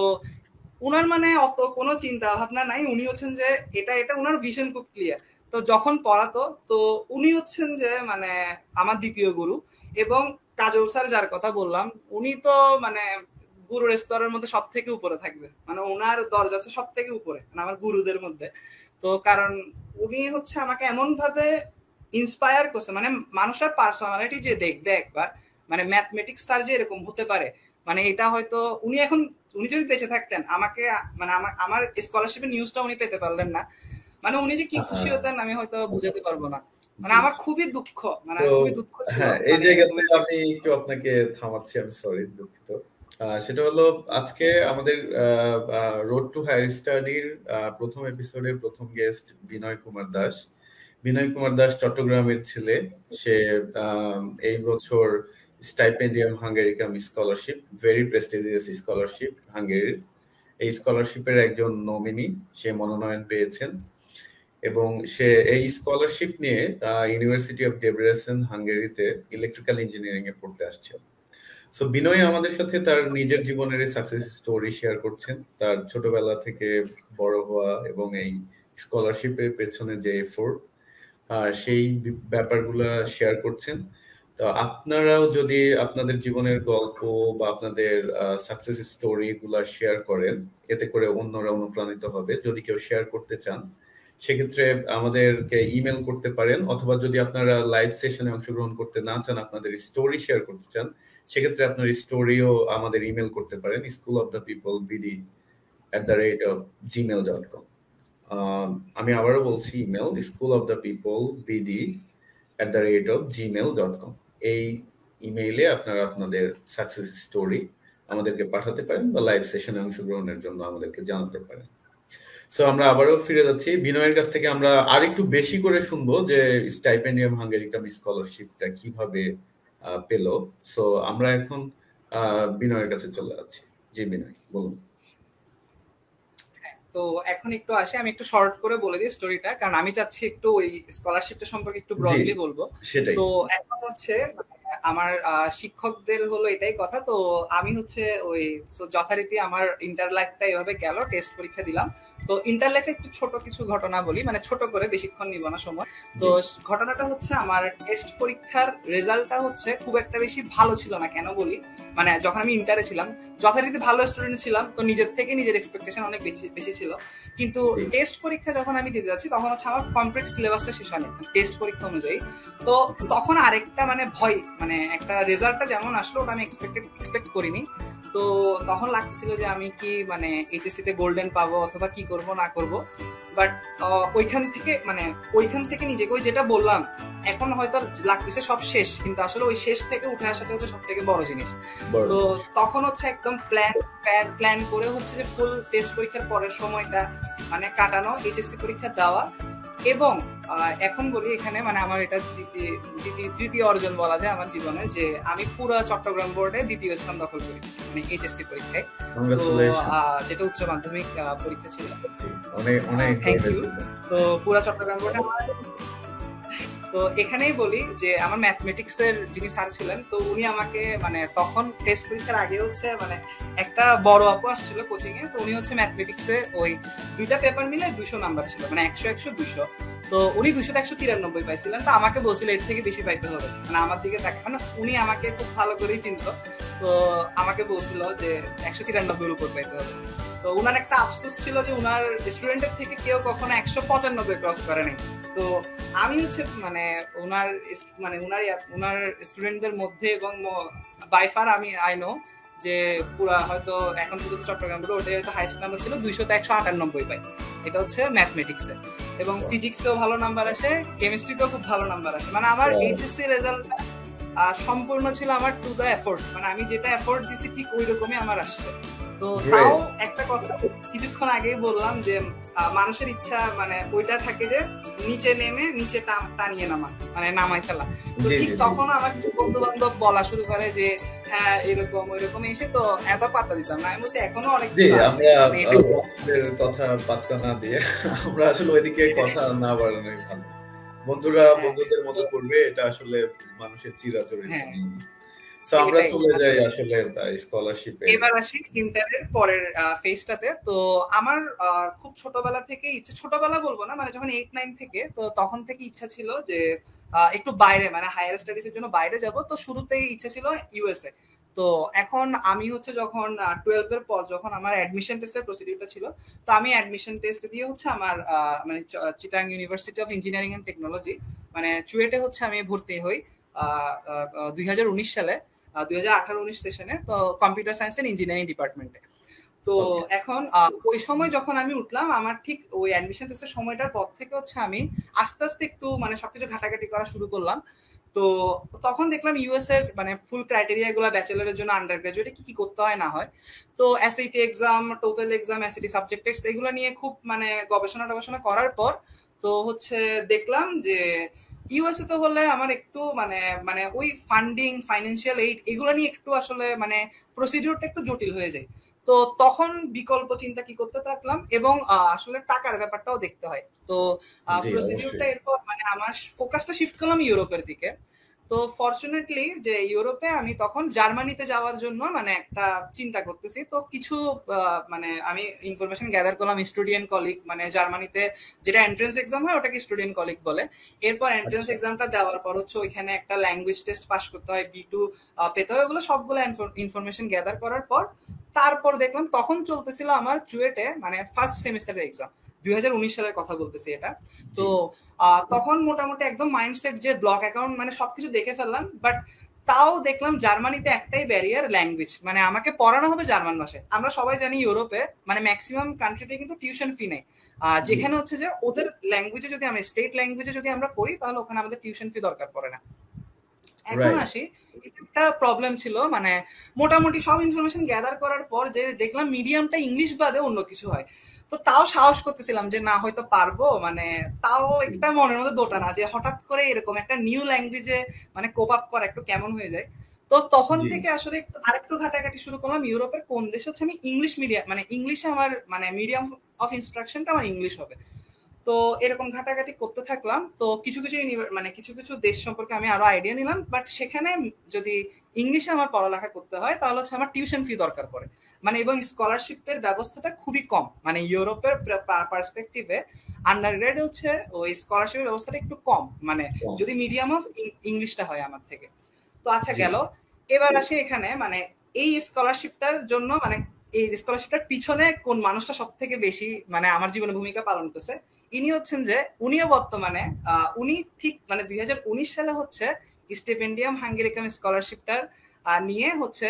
Speaker 2: উনার মানে অত কোনো চিন্তা ভাবনা নাই, উনি হচ্ছেন যে এটা এটা উনার ভিশন খুব ক্লিয়ার। তো যখন পড়াতো তো উনি হচ্ছেন যে মানে আমার দ্বিতীয় গুরু। এবং কাজল স্যার যার কথা বললাম, উনি তো মানে গুরুর স্তরের মধ্যে সব থেকে উপরে থাকবে, মানে ওনার দরজা হচ্ছে সব থেকে উপরে মানে আমার গুরুদের মধ্যে। তো কারণ উনি হচ্ছে আমাকে এমন ভাবে ইন্সপায়ার করছে, মানে মানুষের পার্সোনালিটি যে দেখবে একবার, মানে ম্যাথমেটিক্স স্যার যে এরকম হতে পারে, মানে এটা হয়তো উনি এখন, উনি যদি বেঁচে থাকতেন আমাকে মানে আমার স্কলারশিপের নিউজটা উনি পেতে পারলেন না, মানে উনি যে কি খুশি হতেন আমি হয়তো বুঝাতে পারবো না। মানে আমার খুবই দুঃখ, মানে খুবই দুঃখ ছিল।
Speaker 1: হ্যাঁ, এই জায়গাতে আমি একটু আপনাকে থামাচ্ছি, আমি সরি, দুঃখিত। সেটা হলো আজকে আমাদের রোড টু হায়ার স্টাডির প্রথম এপিসোডের প্রথম গেস্ট বিনয় কুমার দাস। বিনয় কুমার দাস চট্টগ্রামের ছেলে। সে এই বছর স্টাইপেন্ডিয়াম হাঙ্গেরিকাম স্কলারশিপ, ভেরি প্রেস্টিজিয়াস স্কলারশিপ হাঙ্গেরির, এই স্কলারশিপের একজন নমিনি, সে মনোনয়ন পেয়েছেন। এবং সে এই স্কলারশিপ নিয়ে ইউনিভার্সিটি অফ ডেব্রেসেন হাঙ্গেরিতে ইলেকট্রিক্যাল ইঞ্জিনিয়ারিং এ পড়তে আসছে। সো বিনয় আমাদের সাথে তার নিজের জীবনের সাকসেস স্টোরি শেয়ার করছেন, তার ছোটবেলা থেকে বড় হওয়া এবং এই স্কলারশিপের পেছনে যে এফোর্ট, সেই ব্যাপারগুলো শেয়ার করছেন। তো আপনারাও যদি আপনাদের জীবনের গল্প বা আপনাদের সাকসেস স্টোরি গুলা শেয়ার করেন, এতে করে অন্যরা অনুপ্রাণিত হবে। যদি কেউ শেয়ার করতে চান সেক্ষেত্রে আমাদেরকে ইমেল করতে পারেন, অথবা যদি আপনারা লাইভ সেশনে অংশগ্রহণ করতে না চান, আপনাদের স্টোরি শেয়ার করতে চান, সেক্ষেত্রে আপনার স্টোরিও আমাদের ইমেল করতে পারেন schoolofthepeoplebd@gmail.com। আমি আবারও বলছি, ইমেল schoolofthepeoplebd@gmail.com। এই ইমেইলে আপনারা আপনাদের সাকসেস স্টোরি আমাদেরকে পাঠাতে পারেন বা লাইভ সেশনে অংশগ্রহণের জন্য আমাদেরকে জানাতে পারেন। সো আমরা আবারও ফিরে যাচ্ছি বিনয়ের কাছ থেকে। আমরা আরেকটু বেশি করে শুনবো যে স্টাইপেন্ডিয়াম হাঙ্গেরিকাম স্কলারশিপটা কিভাবে পেল। সো আমরা এখন বিনয়ের কাছে চলে যাচ্ছি। জি বিনয়, বলুন।
Speaker 2: তো এখন একটু আসে, আমি একটু শর্ট করে বলে দিই স্টোরিটা, কারণ আমি চাচ্ছি একটু ওই স্কলারশিপটা সম্পর্কে একটু ব্রডলি বলবো। তো এখন হচ্ছে আমার শিক্ষকদের হলো এটাই কথা। তো আমি হচ্ছে ওই যথারীতি আমার ইন্টার লাইফটা এভাবে গেল, টেস্ট পরীক্ষা দিলাম। তো ইন্টার লাইফে একটু ছোট কিছু ঘটনা বলি, মানে ছোট করে, বেশিক্ষণ নিব না সময়। তো ঘটনাটা হচ্ছে আমার টেস্ট পরীক্ষার রেজাল্টটা হচ্ছে খুব একটা বেশি ভালো ছিল না। কেন বলি, মানে যখন আমি ইন্টারে ছিলাম যথারীতি ভালো স্টুডেন্ট ছিলাম, তো নিজের থেকে নিজের এক্সপেকটেশন অনেক বেশি ছিল। কিন্তু টেস্ট পরীক্ষা যখন আমি দিতে যাচ্ছি তখন হচ্ছে আমার কমপ্লিট সিলেবাসটা শেষ হয়নি টেস্ট পরীক্ষা অনুযায়ী। তো তখন আরেকটা মানে ভয়, মানে একটা রেজাল্টটা যেমন আসলো ওটা আমি এক্সপেক্ট করিনি। তো তখন লাগছিল যে আমি কি মানে এইচএসসি তে গোল্ডেন পাবো অথবা কি করব না করব। বাট ওইখান থেকে নিজেকে, ওই যেটা বললাম, এখন হয়তো লাগতেছে সব শেষ, কিন্তু আসলে ওই শেষ থেকে উঠে আসাটা হচ্ছে সব থেকে বড় জিনিস। তো তখন হচ্ছে একদম প্ল্যান করে হচ্ছে যে ফুল টেস্ট পরীক্ষার পরের সময়টা মানে কাটানো, এইচএসসি পরীক্ষা দেওয়া। এবং এখন বলি এখানে মানে আমার এটা তৃতীয় অর্জন বলা যায় আমার জীবনের, যে আমি পুরো চট্টগ্রাম বোর্ডে দ্বিতীয় স্থান দখল করি মানে এইচএসসি পরীক্ষায়। তো যেটা উচ্চ মাধ্যমিক পরীক্ষা ছিল। Thank you. তো পুরো চট্টগ্রাম বোর্ডে। তো এখানেই বলি যে আমার ম্যাথমেটিক্স এর যিনি স্যার ছিলেন, তো উনি আমাকে মানে তখন টেস্ট পরীক্ষার আগে হচ্ছে মানে একটা বড় আপু আসছিল কোচিং এ। তো উনি হচ্ছে ম্যাথমেটিক্সে ওই দুইটা পেপার মিলে 200 নাম্বার ছিল, মানে 100-100-200। তো উনি 200-193 পাইছিলেন। তো আমাকে বলছিল এর থেকে বেশি পাইতে হবে, মানে আমার দিকে তাকে, মানে উনি আমাকে খুব ভালো করেই চিনত। তো আমাকে বলছিল যে 193 উপর পাইতে হবে। তো উনার একটা আফসোস ছিল যে উনার স্টুডেন্টের থেকে কেউ কখনো 195 ক্রস করে নাই। তো আমি হচ্ছে মানে উনার স্টুডেন্টদের মধ্যে এবং বাই ফার আমি আই নো যে পুরা হয়তো এখন পর্যন্ত চট্টগ্রাম বলে ওটাই হয়তো হাইস্ট নাম্বার ছিল, 200-198 পাই। এটা হচ্ছে ম্যাথমেটিক্সে। এবং ফিজিক্সেও ভালো নাম্বার আসে, কেমিস্ট্রিতেও খুব ভালো নাম্বার আসে। মানে আমার এইচএসসি রেজাল্ট সম্পূর্ণ ছিল আমার টু দ্য এফোর্ট, মানে আমি যেটা এফোর্ট দিছি ঠিক ওই রকমই আমার আসছে। তো তাও একটা কথা কিছুক্ষণ আগেই বললাম যে মানুষের ইচ্ছা মানে ওইটা থাকে যে নিচে নেমে নিচে টানিয়ে নামা, মানে নামাই ফেলা। তো ঠিক তখন আমার কিছু বন্ধু বান্ধব বলা শুরু করে যে হ্যাঁ এরকম ওইরকম এসে, তো এত পাত্তা দিতাম না। আমি বলছি এখনো অনেক
Speaker 1: কথা পাত্তা না দিয়ে আমরা আসলে ওইদিকে কথা না বাড়ানোই ভালো। বন্ধুরা বন্ধুদের মতো করবে, এটা আসলে মানুষের চিরাচরিত। সো আমরা চলে যাই আসলে স্কলারশিপে।
Speaker 2: এবার আসি ইন্টারের পরের ফেজটাতে। তো আমার খুব ছোটবেলা থেকে ইচ্ছা, ছোটবেলা বলবো না, মানে যখন 8-9 থেকে, তো তখন থেকে ইচ্ছা ছিল যে একটু বাইরে, মানে হায়ার স্টাডিজ এর জন্য বাইরে যাব। তো শুরুতেই ইচ্ছা ছিল ইউএসএ। তো এখন আমি হচ্ছে যখন 12 এর পর যখন আমার অ্যাডমিশন টেস্টের প্রসিডিউরটা ছিল, তো আমি অ্যাডমিশন টেস্ট দিয়ে হচ্ছে আমার মানে Chittagong university of engineering and technology, মানে চুয়েটে হচ্ছে আমি ভর্তি হই 2019 সালে, 2018-19 সেশনে, তো কম্পিউটার সায়েন্স এন্ড ইঞ্জিনিয়ারিং ডিপার্টমেন্টে। তো এখন ওই সময় যখন আমি উঠলাম, আমার ঠিক ওই অ্যাডমিশন টেস্টের সময়টার পর থেকে হচ্ছে আমি আস্তে আস্তে একটু মানে সবকিছু ঘাটাঘাটি করা শুরু করলাম। তো তখন দেখলাম ইউএস এর মানে ফুল ক্রাইটেরিয়া গুলো ব্যাচেলরের জন্য আন্ডার গ্রাজুয়েটে কি কি করতে হয় না হয়। তো SAT exam, TOEFL exam, SAT subject test, এগুলো নিয়ে খুব মানে গবেষণা করার পর তো হচ্ছে দেখলাম যে ইউএসএ তো হলে আমার একটু মানে মানে ওই ফান্ডিং, ফাইন্যান্সিয়াল এইড, এগুলো নিয়ে একটু আসলে মানে প্রসিডিউরটা একটু জটিল হয়ে যায়। তো তখন বিকল্প চিন্তা কি করতে থাকলাম, এবং আসলে টাকার ব্যাপারটাও দেখতে হয়। তো প্রসিডিউরটা এরপর মানে আমার ফোকাসটা শিফট করলাম ইউরোপের দিকে। তো ফরচুনেটলি যে ইউরোপে আমি তখন জার্মানিতে যাওয়ার জন্য মানে একটা চিন্তা করতেছি। তো কিছু মানে আমি ইনফরমেশন গ্যাদার করলাম, স্টুডেন্ট কলিগ, মানে জার্মানিতে যেটা এন্ট্রান্স এক্সাম হয় ওটাকে স্টুডেন্ট কলিগ বলে। এরপর এন্ট্রান্স এক্সামটা দেওয়ার পর হচ্ছে ওইখানে একটা ল্যাঙ্গুয়েজ টেস্ট পাস করতে হয়, B2 পেতে হয়। ওগুলো সবগুলো ইনফরমেশন গ্যাদার করার পর তারপর দেখলাম তখন চলতেছিল আমার চুয়েটে মানে ফার্স্ট সেমিস্টারের এক্সাম, 2019 সালের কথা বলতেছি এটা। তো তখন মোটামুটি একদম মাইন্ডসেট যে ব্লক অ্যাকাউন্ট মানে সবকিছু দেখে ফেললাম, বাট তাও দেখলাম জার্মানিতে একটাই ব্যারিয়ার, ল্যাঙ্গুয়েজ। মানে আমাকে পড়ানো হবে জার্মান ভাষায়। আমরা সবাই জানি ইউরোপে মানে ম্যাক্সিমাম কান্ট্রিতে কিন্তু টিউশন ফি নেই, যেখানে হচ্ছে যে ওদের ল্যাঙ্গুয়েজে যদি আমরা স্টেট ল্যাঙ্গুয়েজে যদি আমরা পড়ি তাহলে ওখানে আমাদের টিউশন ফি দরকার পড়ে না। এখন আসি, একটা প্রবলেম ছিল মানে মোটামুটি সব ইনফরমেশন গ্যাদার করার পর যে দেখলাম মিডিয়ামটা ইংলিশ বাদে অন্য কিছু হয়। তো তাও সাহস করতেছিলাম যে না হয়তো পারবো, মানে তাও একটা মনের মধ্যে দোটা না যে হঠাৎ করে এরকম একটা নিউ ল্যাঙ্গুয়েজে মানে কোপ আপ করা একটু কেমন হয়ে যায়। তো তখন থেকে আসলে আরেকটু ঘাটাঘাটি শুরু করলাম ইউরোপের কোন দেশে হচ্ছে আমি ইংলিশ মিডিয়াম, মানে ইংলিশে আমার মানে মিডিয়াম অফ ইনস্ট্রাকশনটা আমার ইংলিশ হবে। তো এরকম ঘাটাঘাটি করতে থাকলাম। তো কিছু কিছু মানে কিছু কিছু দেশ সম্পর্কে আমি আরো আইডিয়া নিলাম, বাট সেখানে যদি ইংলিশে আমার পড়ালেখা করতে হয় তাহলে হচ্ছে আমার টিউশন ফি দরকার পড়ে, মানে এবং স্কলারশিপের ব্যবস্থাটা খুবই কম, মানে ইউরোপের পার্সপেক্টিভে আন্ডারগ্রেড হচ্ছে ওই স্কলারশিপের ব্যবস্থাটা একটু কম, মানে যদি মিডিয়াম অফ ইংলিশটা হয় আমার থেকে। তো আচ্ছা গেল, এবার আসে এখানে মানে এই স্কলারশিপটার জন্য মানে এই স্কলারশিপটার পিছনে কোন মানুষটা সব থেকে বেশি মানে আমার জীবনে ভূমিকা পালন করছে, ইনি হচ্ছেন যে উনিও বর্তমানে উনি ঠিক মানে 2019 সালে হচ্ছে স্টিপেন্ডিয়াম হাঙ্গেরিকাম স্কলারশিপটার নিয়ে হচ্ছে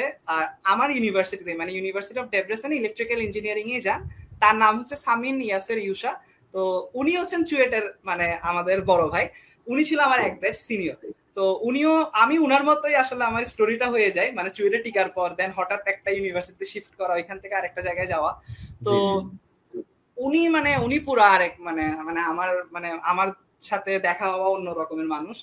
Speaker 2: আমার ইউনিভার্সিটিতে মানে university of Debrecen electrical engineering এ যান। তার নাম হচ্ছে সামিন ইয়াসের ইউসা। তো উনি হচ্ছেন চুয়েটের মানে আমাদের বড় ভাই, উনি ছিল আমার এক ব্যাচ সিনিয়র। তো উনিও আমি উনার মতোই আসলে আমার স্টোরিটা হয়ে যায়, মানে চুয়েটে টিকার পর দেন হঠাৎ একটা ইউনিভার্সিটিতে শিফট করা, ওইখান থেকে আরেকটা জায়গায় যাওয়া। তো উনি মানে উনি পুরো আরেক মানে মানে আমার সাথে দেখা হওয়া অন্য রকমের মানুষ।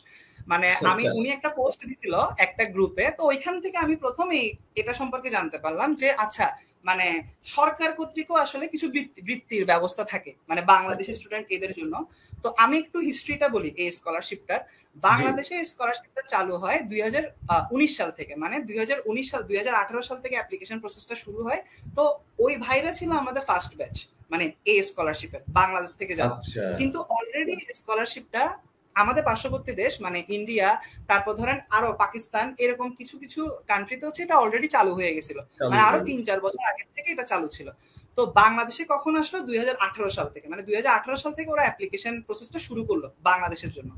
Speaker 2: মানে আমি উনি একটা পোস্ট দিছিল একটা গ্রুপে, তো ওইখান থেকে আমি প্রথমেই এটা সম্পর্কে জানতে পারলাম যে আচ্ছা মানে সরকার কর্তৃকও আসলে কিছু বৃত্তির ব্যবস্থা থাকে মানে বাংলাদেশের স্টুডেন্ট এদের জন্য। তো আমি একটু হিস্ট্রিটা বলি এই স্কলারশিপটার। বাংলাদেশে স্কলারশিপটা চালু হয় 2019 সাল থেকে, মানে 2019 সাল 2018 সাল থেকে অ্যাপ্লিকেশন প্রসেসটা শুরু হয়। তো ওই ভাইরা ছিল আমাদের ফার্স্ট ব্যাচ মানে এই স্কলারশিপের বাংলাদেশ থেকে যাওয়া। কিন্তু অলরেডি স্কলারশিপটা আমাদের পার্শ্ববর্তী দেশ মানে ইন্ডিয়া, তারপর ধরেন আরো পাকিস্তান, এরকম কিছু কিছু কান্ট্রিতে হচ্ছে এটা অলরেডি চালু হয়ে গেছিল, মানে আরো 3-4 বছর আগে থেকে এটা চালু ছিল। তো বাংলাদেশে কখন আসলো 2018 সাল থেকে, মানে 2018 সাল থেকে ওরা অ্যাপ্লিকেশন প্রসেসটা শুরু করলো বাংলাদেশের জন্য।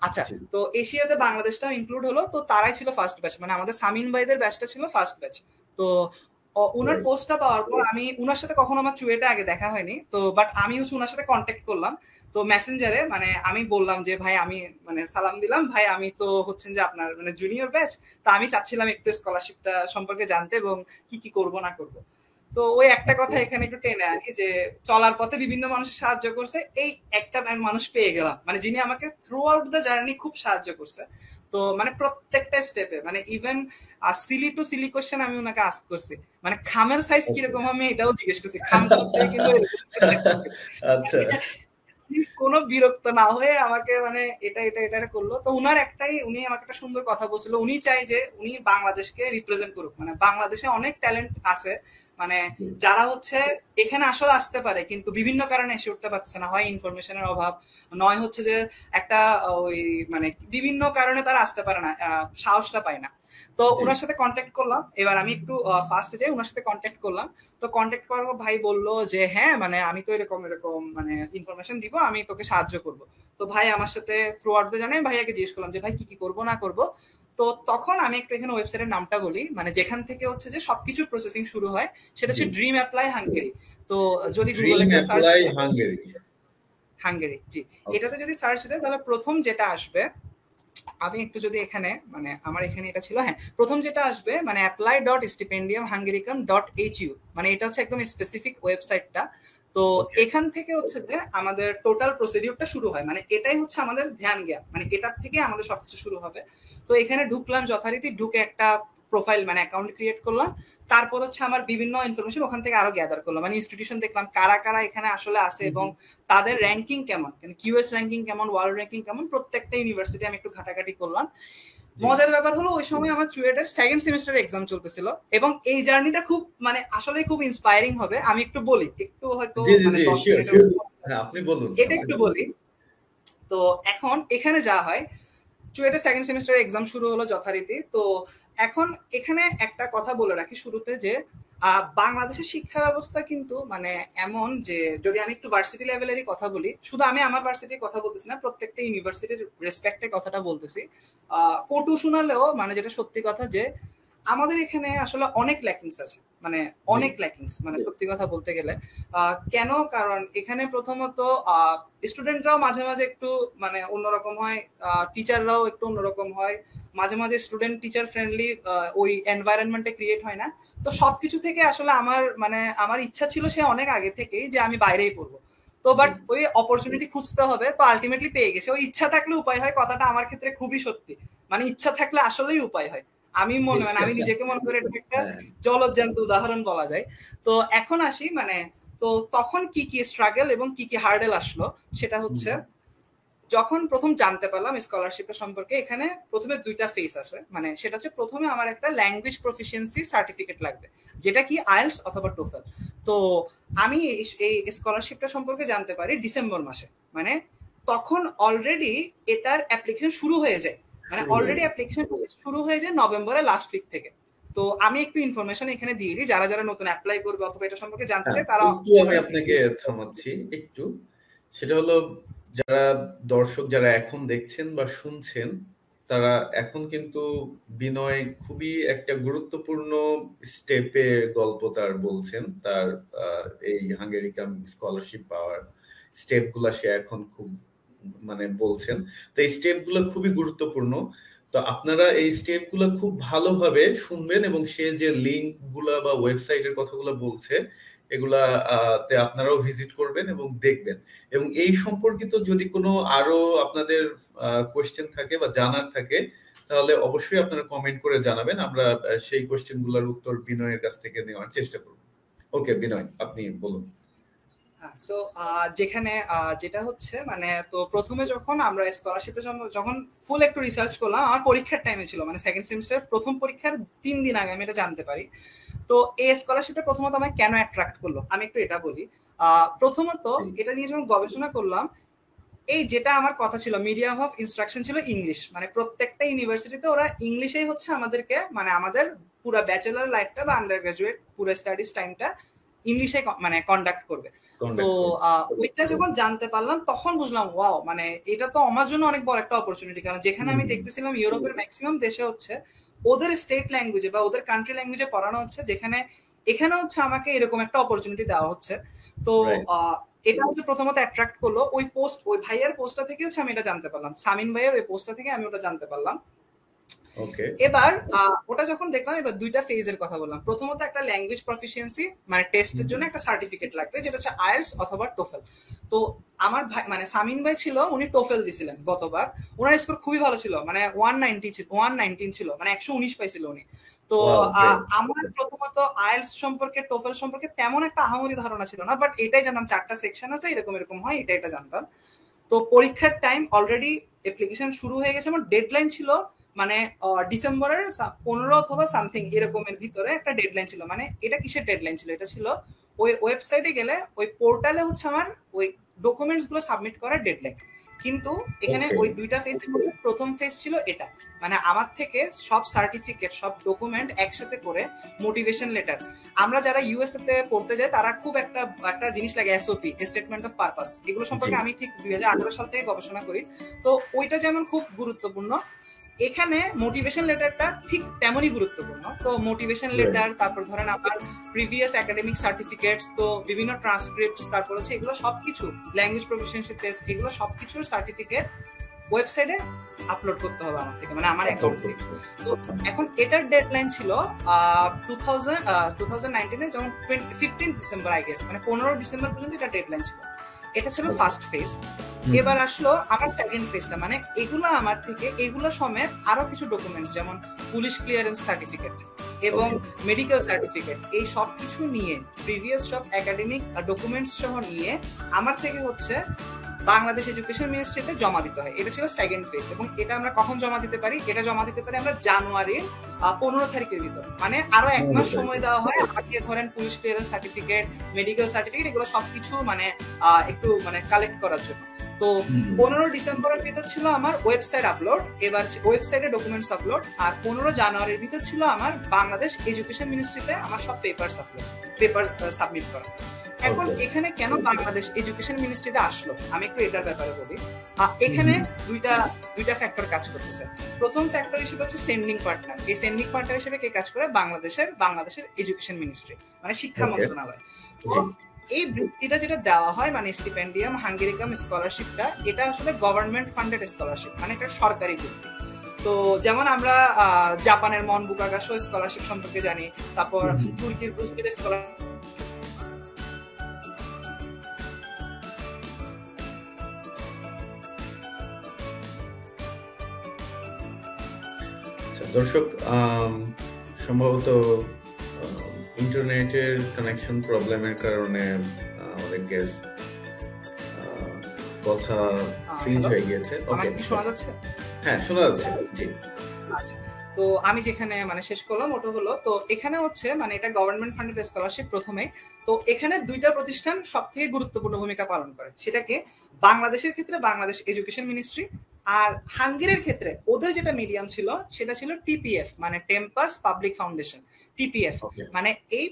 Speaker 2: আচ্ছা, তো এশিয়াতে বাংলাদেশটাও ইনক্লুড হলো। তো তারাই ছিল ফার্স্ট ব্যাচ, মানে আমাদের সামিন ভাইদের ব্যাচটা ছিল ফার্স্ট ব্যাচ। তো উনার পোস্টটা পাওয়ার পর আমি উনার সাথে কখনো আমার চুয়েটে আগে দেখা হয়নি, তো বাট আমি হচ্ছে উনার সাথে কন্ট্যাক্ট করলাম। তো মেসেঞ্জারে মানে আমি বললাম যে ভাই আমি মানে সালাম দিলাম, ভাই আমি তো হচ্ছেন যে আপনার মানে জুনিয়র ব্যাচ, তো আমি চাচ্ছিলাম একটু স্কলারশিপটা সম্পর্কে জানতে এবং কি কি করব না করব। তো ওই একটা কথা এখানে একটু টেনে আনি যে চলার পথে বিভিন্ন মানুষের সাহায্য করছে, এই একটা মানুষ পেয়ে গেলাম মানে যিনি আমাকে থ্রু আউট দ্য জার্নি খুব সাহায্য করছে। তো মানে প্রত্যেকটা স্টেপে মানে even silly to silly question আমি ওনাকে আস্ক করছি, মানে খামের সাইজ কিরকম আমি এটাও জিজ্ঞেস করছি, খাম করতে কিন্তু কোনো বিরক্ত না হয়ে আমাকে মানে এটা এটা এটা করলো। তো উনার একটাই, উনি আমাকে একটা সুন্দর কথা বলছিল, উনি চাই যে উনি বাংলাদেশকে রিপ্রেজেন্ট করুক, মানে বাংলাদেশে অনেক ট্যালেন্ট আছে মানে যারা হচ্ছে এখানে আসলে আসতে পারে কিন্তু বিভিন্ন কারণে এসে উঠতে পারছে না, হয় ইনফরমেশনের অভাব, নয় হচ্ছে যে একটা ওই মানে বিভিন্ন কারণে তারা আসতে পারে না, সাহসটা পায় না। তো ওনার সাথে কন্ট্যাক্ট করলাম, এবার আমি একটু ফার্স্টে যাই, ওনার সাথে কন্ট্যাক্ট করলাম। তো কন্ট্যাক্ট করার পর ভাই বললো যে হ্যাঁ মানে আমি তো এরকম এরকম মানে ইনফরমেশন দিব, আমি তোকে সাহায্য করব। তো ভাই আমার সাথে থ্রু আউট দ্য জার্নি ভাইয়াকে জিজ্ঞেস করলাম যে ভাই কি কি করবো না করবো। তো তখন আমি একটু এখানে ওয়েবসাইটের নামটা বলি, মানে যেখান থেকে হচ্ছে যে সবকিছু প্রসেসিং শুরু হয়, সেটা হচ্ছে ড্রিম অ্যাপ্লাই হাঙ্গেরি। তো যদি গুগলে সার্চ হাঙ্গেরি, জি, এটাতে যদি সার্চ দেয় তাহলে প্রথম যেটা আসবে, আমি একটু যদি এখানে মানে আমার এখানে এটা ছিল, হ্যাঁ প্রথম যেটা আসবে মানে apply.stipendiumhungaricum.hu, মানে এটা হচ্ছে একদম স্পেসিফিক ওয়েবসাইটটা। তো এখান থেকে হচ্ছে যে আমাদের টোটাল প্রসিডিউরটা শুরু হয়, মানে এটাই হচ্ছে আমাদের ধ্যান জ্ঞান, মানে এটার থেকে আমাদের সবকিছু শুরু হবে। তো এখানে ঢুকলাম যথারীতি, ঢুকে একটা প্রোফাইল মানে অ্যাকাউন্ট ক্রিয়েট করলাম, তারপর হচ্ছে আমার বিভিন্ন ইনফরমেশন ওখান থেকে আরো গ্যাদার করলাম, মানে ইনস্টিটিউশন দেখলাম কারা কারা এখানে আসলে আছে এবং তাদের র্যাঙ্কিং কেমন, কিউএস র্যাঙ্কিং কেমন, ওয়ার্ল্ড র্যাঙ্কিং কেমন, প্রত্যেকটা ইউনিভার্সিটি আমি একটু ঘাটাঘাটি করলাম। মজার ব্যাপার হলো ওই সময় আমার চুয়েটের সেকেন্ড সেমিস্টার এক্সাম চলতেছিল, এবং এই জার্নিটা খুব মানে আসলে খুব ইন্সপায়ারিং হবে। আমি একটু বলি, একটু হয়তো মানে
Speaker 1: আপনি বলুন,
Speaker 2: এটা একটু বলি। তো এখন এখানে যা হয়, চুয়েটে সেকেন্ড সেমিস্টার এক্সাম শুরু হলো যথারীতি। তো এখন এখানে একটা কথা বলে রাখি শুরুতে যে বাংলাদেশের শিক্ষা ব্যবস্থা কিন্তু মানে এমন যে, যদি আমি একটু ভার্সিটি লেভেলেরই কথা বলি, শুধু আমি আমার ভার্সিটির কথা বলতেছি না, প্রত্যেকটা ইউনিভার্সিটির রেসপেক্টে কথাটা বলতেছি, কটু শোনালেও মানে যেটা সত্যি কথা যে আমাদের এখানে আসলে অনেক ল্যাকিংস আছে, মানে অনেক ল্যাকিংস, মানে সত্যি কথা বলতে গেলে। কেন? কারণ এখানে প্রথমত স্টুডেন্টরাও মাঝে মাঝে একটু মানে অন্যরকম হয়, টিচাররাও একটু অন্যরকম হয়, মাঝে মাঝে স্টুডেন্ট টিচার ফ্রেন্ডলি ওই এনভায়রনমেন্টে ক্রিয়েট হয় না। তো সবকিছু থেকে আসলে আমার মানে আমার ইচ্ছা ছিল সে অনেক আগে থেকেই যে আমি বাইরেই পড়বো। তো বাট ওই অপরচুনিটি খুঁজতে হবে, তো আলটিমেটলি পেয়ে গেছে। ওই ইচ্ছা থাকলে উপায় হয়, কথাটা আমার ক্ষেত্রে খুবই সত্যি, মানে ইচ্ছা থাকলে আসলেই উপায় হয়। আমি মনে মানে আমি নিজেকে মনে করি এটা একটা জলজ্যান্ত উদাহরণ বলা যায়। তো এখন আসি মানে, তো তখন কি কি স্ট্রাগল এবং কি কি হার্ডেল আসলো সেটা হচ্ছে, যখন প্রথম জানতে পারলাম স্কলারশিপের সম্পর্কে, এখানে প্রথমে দুইটা ফেজ আসে, মানে সেটা হচ্ছে প্রথমে আমার একটা ল্যাঙ্গুয়েজ প্রফিসিয়েন্সি সার্টিফিকেট লাগবে, যেটা কি আইএলটিএস অথবা টোফেল। তো আমি এই স্কলারশিপটা সম্পর্কে জানতে পারি ডিসেম্বর মাসে, মানে তখন অলরেডি এটার অ্যাপ্লিকেশন শুরু হয়ে যায়, মানে অলরেডি অ্যাপ্লিকেশন শুরু হয়ে যায় নভেম্বরের লাস্ট উইক থেকে। তো আমি একটু ইনফরমেশন এখানে দিয়ে দিই, যারা যারা নতুন অ্যাপ্লাই করবে অথবা এটা সম্পর্কে জানতে চায় তারা।
Speaker 1: আমি আপনাকে থামাচ্ছি একটু, সেটা হলো যারা দর্শক যারা এখন দেখছেন বা শুনছেন, তারা এখন কিন্তু বিনয় খুবই একটা গুরুত্বপূর্ণ স্টেপে গল্প তার বলছেন, তার এই হাঙ্গেরিকাম স্কলারশিপ পাওয়ার স্টেপ গুলা সে এখন খুব মানে বলছেন। তো এই স্টেপ গুলো খুবই গুরুত্বপূর্ণ, তো আপনারা এই স্টেপ গুলো খুব ভালোভাবে শুনবেন এবং সে যে লিঙ্ক গুলা বা ওয়েবসাইটের কথাগুলো বলছে এগুলা তে আপনারাও ভিজিট করবেন এবং দেখবেন। এবং এই সম্পর্কিত যদি কোনো আরো আপনাদের কোয়েশ্চেন থাকে বা জানার থাকে তাহলে অবশ্যই আপনারা কমেন্ট করে জানাবেন, আমরা সেই কোয়েশ্চেন গুলোর উত্তর বিনয়ের কাছ থেকে নেওয়ার চেষ্টা করব। ওকে বিনয়, আপনি বলুন।
Speaker 2: সো যেখানে যেটা হচ্ছে মানে, তো প্রথমে যখন আমরা স্কলারশিপের জন্য যখন ফুল একটু রিসার্চ করলাম, আমার পরীক্ষার টাইমে ছিল, মানে সেকেন্ড সেমিস্টার প্রথম পরীক্ষার 3 দিন আগে আমি এটা জানতে পারি। তো এই স্কলারশিপটা প্রথমত আমায় কেন অ্যাট্রাক্ট করলো আমি একটু এটা বলি। প্রথমত এটা নিয়ে যখন গবেষণা করলাম, এই যেটা আমার কথা ছিল মিডিয়াম অফ ইনস্ট্রাকশন ছিল ইংলিশ, মানে প্রত্যেকটা ইউনিভার্সিটিতে ওরা ইংলিশেই হচ্ছে আমাদেরকে মানে আমাদের পুরো ব্যাচেলার লাইফটা বা আন্ডার গ্রাজুয়েট পুরো স্টাডিজ টাইমটা ইংলিশে মানে কন্ডাক্ট করবে। তো ওইটা যখন জানতে পারলাম তখন বুঝলাম ওয়াও, মানে এটা তো আমার জন্য অনেক বড় একটা অপরচুনিটি, কারণ যেখানে আমি দেখতেছিলাম ইউরোপের ম্যাক্সিমাম দেশে হচ্ছে ওদের স্টেট ল্যাঙ্গুয়েজে বা ওদের কান্ট্রি ল্যাঙ্গুয়েজে পড়ানো হচ্ছে, যেখানে এখানে হচ্ছে আমাকে এরকম একটা অপরচুনিটি দেওয়া হচ্ছে। তো এটা হচ্ছে প্রথমত অ্যাট্রাক্ট করলো, ওই পোস্ট ওই ভাইয়ের পোস্টটা থেকে হচ্ছে আমি এটা জানতে পারলাম, সামিন ভাইয়ের ওই পোস্টটা থেকে আমি ওটা জানতে পারলাম।
Speaker 1: ওকে।
Speaker 2: এবার ওটা যখন দেখলাম, এবার দুইটা ফেজের কথা বললাম। প্রথমত একটা ল্যাঙ্গুয়েজ প্রফিসিয়েন্সি মানে টেস্টের জন্য একটা সার্টিফিকেট লাগবে, যেটা হচ্ছে আইএলটিএস অথবা টোফেল। তো আমার ভাই মানে সামিন ভাই ছিল, উনি টোফেল দিছিলেন গতবার, ওনার স্কোর খুবই ভালো ছিল, মানে 190 ছিল, 119 ছিল, মানে 119 পাইছিল উনি। তো আমার প্রথমত আইএলটিএস সম্পর্কে টোফেল সম্পর্কে তেমন একটা আহামরি ধারণা ছিল না, বাট এটাই জানতাম 4টা সেকশন আছে, এরকম এরকম হয়, এটা জানতাম। তো পরীক্ষার টাইম অলরেডি অ্যাপ্লিকেশন শুরু হয়ে গেছে, আমার ডেডলাইন ছিল মানে ডিসেম্বরের 15 অথবা সামথিং এরকমের ভিতরে একটা ডেডলাইন ছিল। মানে এটা কিসের ডেডলাইন ছিল, এটা ছিল ওই ওয়েবসাইটে গেলে ওই পোর্টালে হচ্ছে আমার ওই ডকুমেন্টস গুলো সাবমিট করার ডেডলাইন। কিন্তু এখানে ওই দুইটা ফেজের মধ্যে প্রথম ফেজ ছিল এটা, মানে আমার থেকে সব সার্টিফিকেট সব ডকুমেন্ট একসাথে করে মোটিভেশন লেটার। আমরা যারা ইউএসএ তে পড়তে যাই তারা খুব একটা জিনিস লাগে এসওপি, স্টেটমেন্ট অফ পারপাস, এগুলো সম্পর্কে আমি ঠিক 2018 সাল থেকে গবেষণা করি। তো ওইটা যেমন খুব গুরুত্বপূর্ণ, এখানে মোটিভেশন লেটারটা ঠিক তেমনই গুরুত্বপূর্ণ। তো মোটিভেশন লেটার, তারপর ধরেন আমার প্রিভিয়াস একাডেমিক সার্টিফিকেটস, তো বিভিন্ন ট্রান্সক্রিপ্টস, তারপর হচ্ছে এগুলো সবকিছু ল্যাঙ্গুয়েজ প্রফিসিয়েন্সি টেস্ট, এগুলো সবকিছুর সার্টিফিকেট ওয়েবসাইটে আপলোড করতে হবে আমার থেকে, মানে আমার অ্যাকাউন্ট থেকে। তো এখন এটার ডেডলাইন ছিল 2019 যখন 15 ডিসেম্বর আই গেস, মানে 15 ডিসেম্বর পর্যন্ত এটা ডেডলাইন ছিল। এটা ছিল ফার্স্ট ফেজ। এবার আসলো আমার সেকেন্ড ফেজটা, মানে এগুলো আমার থেকে এগুলো সমেত আরো কিছু ডকুমেন্টস যেমন পুলিশ ক্লিয়ারেন্স সার্টিফিকেট এবং মেডিকেল সার্টিফিকেট, এই সব কিছু নিয়ে প্রিভিয়াস সব একাডেমিক ডকুমেন্টস সহ নিয়ে আমার থেকে হচ্ছে বাংলাদেশ এডুকেশন মিনিস্ট্রিতে জমা দিতে হয়। এটা ছিল সেকেন্ড ফেজ। এবং এটা আমরা কখন জমা দিতে পারি? এটা জমা দিতে পারি আমরা জানুয়ারির 15 তারিখের ভিতর, মানে আরো 1 মাস সময় দেওয়া হয় আমাকে। ধরেন police clearance certificate, medical certificate, এগুলো সবকিছু মানে একটু মানে কালেক্ট করার জন্য। তো 15 ডিসেম্বরের ভিতর ছিল আমার ওয়েবসাইট আপলোড, এবার ওয়েবসাইটে ডকুমেন্টস আপলোড, আর 15 জানুয়ারির ভিতর ছিল আমার বাংলাদেশ এডুকেশন মিনিস্ট্রিতে আমার সব পেপার সাবমিট করা। এখন এখানে কেন বাংলাদেশ এডুকেশন মিনিস্ট্রিতে আসলো আমি একটু এটার ব্যাপারে বলি। এখানে দুইটা ফ্যাক্টর কাজ করতেছে। প্রথম ফ্যাক্টর হিসেবে হচ্ছে সেন্ডিং পার্টনার। এই সেন্ডিং পার্টনার হিসেবে কে কাজ করে? বাংলাদেশের এডুকেশন মিনিস্ট্রি, মানে শিক্ষা মন্ত্রণালয়। এই বৃত্তিটা যেটা দেওয়া হয় মানে স্টিপেন্ডিয়াম হাঙ্গেরিকাম স্কলারশিপটা, এটা আসলে গভর্নমেন্ট ফান্ডেড স্কলারশিপ, মানে এটা সরকারি বৃত্তি। তো যেমন আমরা জাপানের মন বুকাগাসো স্কলারশিপ সম্পর্কে জানি, তারপর তুর্কির বুস্টেড স্কলারশিপ।
Speaker 1: দর্শক, সম্ভবত ইন্টারনেটের কানেকশন প্রবলেমের কারণে আমাদের গেস্ট কথা ফ্রিজ হয়ে গিয়েছে।
Speaker 2: ওকে, শোনা যাচ্ছে?
Speaker 1: হ্যাঁ, শোনা যাচ্ছে। জি,
Speaker 2: আচ্ছা। তো আমি যেখানে মানে শেষ করলাম ওটা হলো, তো এখানে হচ্ছে মানে এটা গভর্নমেন্ট ফান্ডেড স্কলারশিপ প্রথমে। তো এখানে দুইটা প্রতিষ্ঠান সব থেকে গুরুত্বপূর্ণ ভূমিকা পালন করে, সেটাকে বাংলাদেশের ক্ষেত্রে বাংলাদেশ এডুকেশন মিনিস্ট্রি, আর হাঙ্গেরির ক্ষেত্রে ওদের যেটা মিডিয়াম ছিল সেটা ছিল টিপিএফ, মানে টেম্পাস পাবলিক ফাউন্ডেশন, টিপিএফ। মানে এই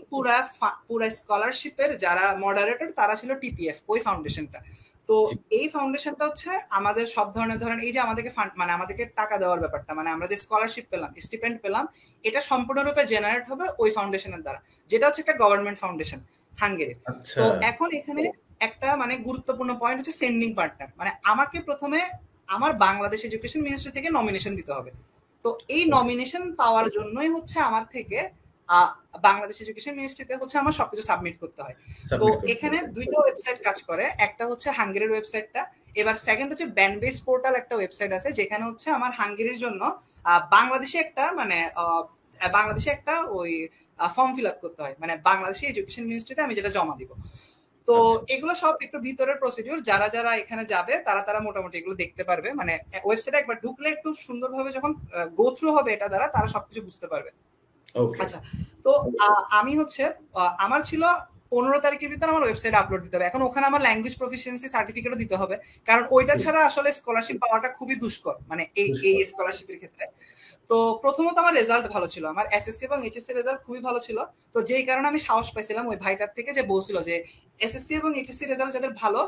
Speaker 2: পুরা স্কলারশিপের যারা মডারেটর তারা ছিল টিপিএফ, ওই ফাউন্ডেশনটা। তো এই ফাউন্ডেশনটা হচ্ছে আমাদের সব ধরনের, ধরেন এই যে আমাদেরকে ফান্ড মানে আমাদেরকে টাকা দেওয়ার ব্যাপারটা, মানে আমরা যে স্কলারশিপ পেলাম, স্টিপেন্ড পেলাম, এটা সম্পূর্ণরূপে জেনারেট হবে ওই ফাউন্ডেশনের দ্বারা, যেটা হচ্ছে একটা গভর্নমেন্ট ফাউন্ডেশন হাঙ্গেরির। তো এখন এখানে একটা মানে গুরুত্বপূর্ণ পয়েন্ট হচ্ছে সেন্ডিং পার্টনার, মানে আমাকে প্রথমে আমার বাংলাদেশ এডুকেশন মিনিস্ট্রি থেকে নমিনেশন দিতে হবে। তো এই নমিনেশন পাওয়ার জন্যই হচ্ছে আমার থেকে বাংলাদেশ এডুকেশন মিনিস্ট্রিতে হচ্ছে আমার সবকিছু সাবমিট করতে হয়। তো এখানে দুইটা ওয়েবসাইট কাজ করে, একটা হচ্ছে হাঙ্গেরির ওয়েবসাইটটা, এবার সেকেন্ড হচ্ছে ব্যানবেস পোর্টাল, একটা ওয়েবসাইট আছে যেখানে হচ্ছে আমার হাঙ্গেরির জন্য বাংলাদেশে একটা ওই ফর্ম ফিল আপ করতে হয়, মানে বাংলাদেশি এডুকেশন মিনিস্ট্রিতে আমি যেটা জমা দিব। তো এগুলো সব একটু ভিতরের প্রসিডিউর, যারা এখানে যাবে তারা মোটামুটি এগুলো দেখতে পারবে, মানে ওয়েবসাইটে একবার ঢুকলে একটু সুন্দরভাবে যখন গো থ্রু হবে এটা দ্বারা, তারা সবকিছু বুঝতে পারবে। আচ্ছা, তো আমি হচ্ছে আমার ছিল 15 তারিখের ভিতরে আমার ওয়েবসাইট আপলোড দিতে হবে। এখন ওখানে আমার ল্যাঙ্গুয়েজ প্রফিসিয়েন্সি সার্টিফিকেটও দিতে হবে, কারণ ওইটা ছাড়া আসলে স্কলারশিপ পাওয়াটা খুবই দুষ্কর, মানে এই স্কলারশিপের ক্ষেত্রে। তো প্রথমত আমার রেজাল্ট ভালো ছিল, আমার এসএসসি এবং এইচএসসি রেজাল্ট খুবই ভালো ছিল। তো যেই কারণে আমি সাহস পাইছিলাম ওই ভাইটার থেকে, যে বলছিল যে এসএসসি এবং এইচএসসি রেজাল্ট যাদের ভালো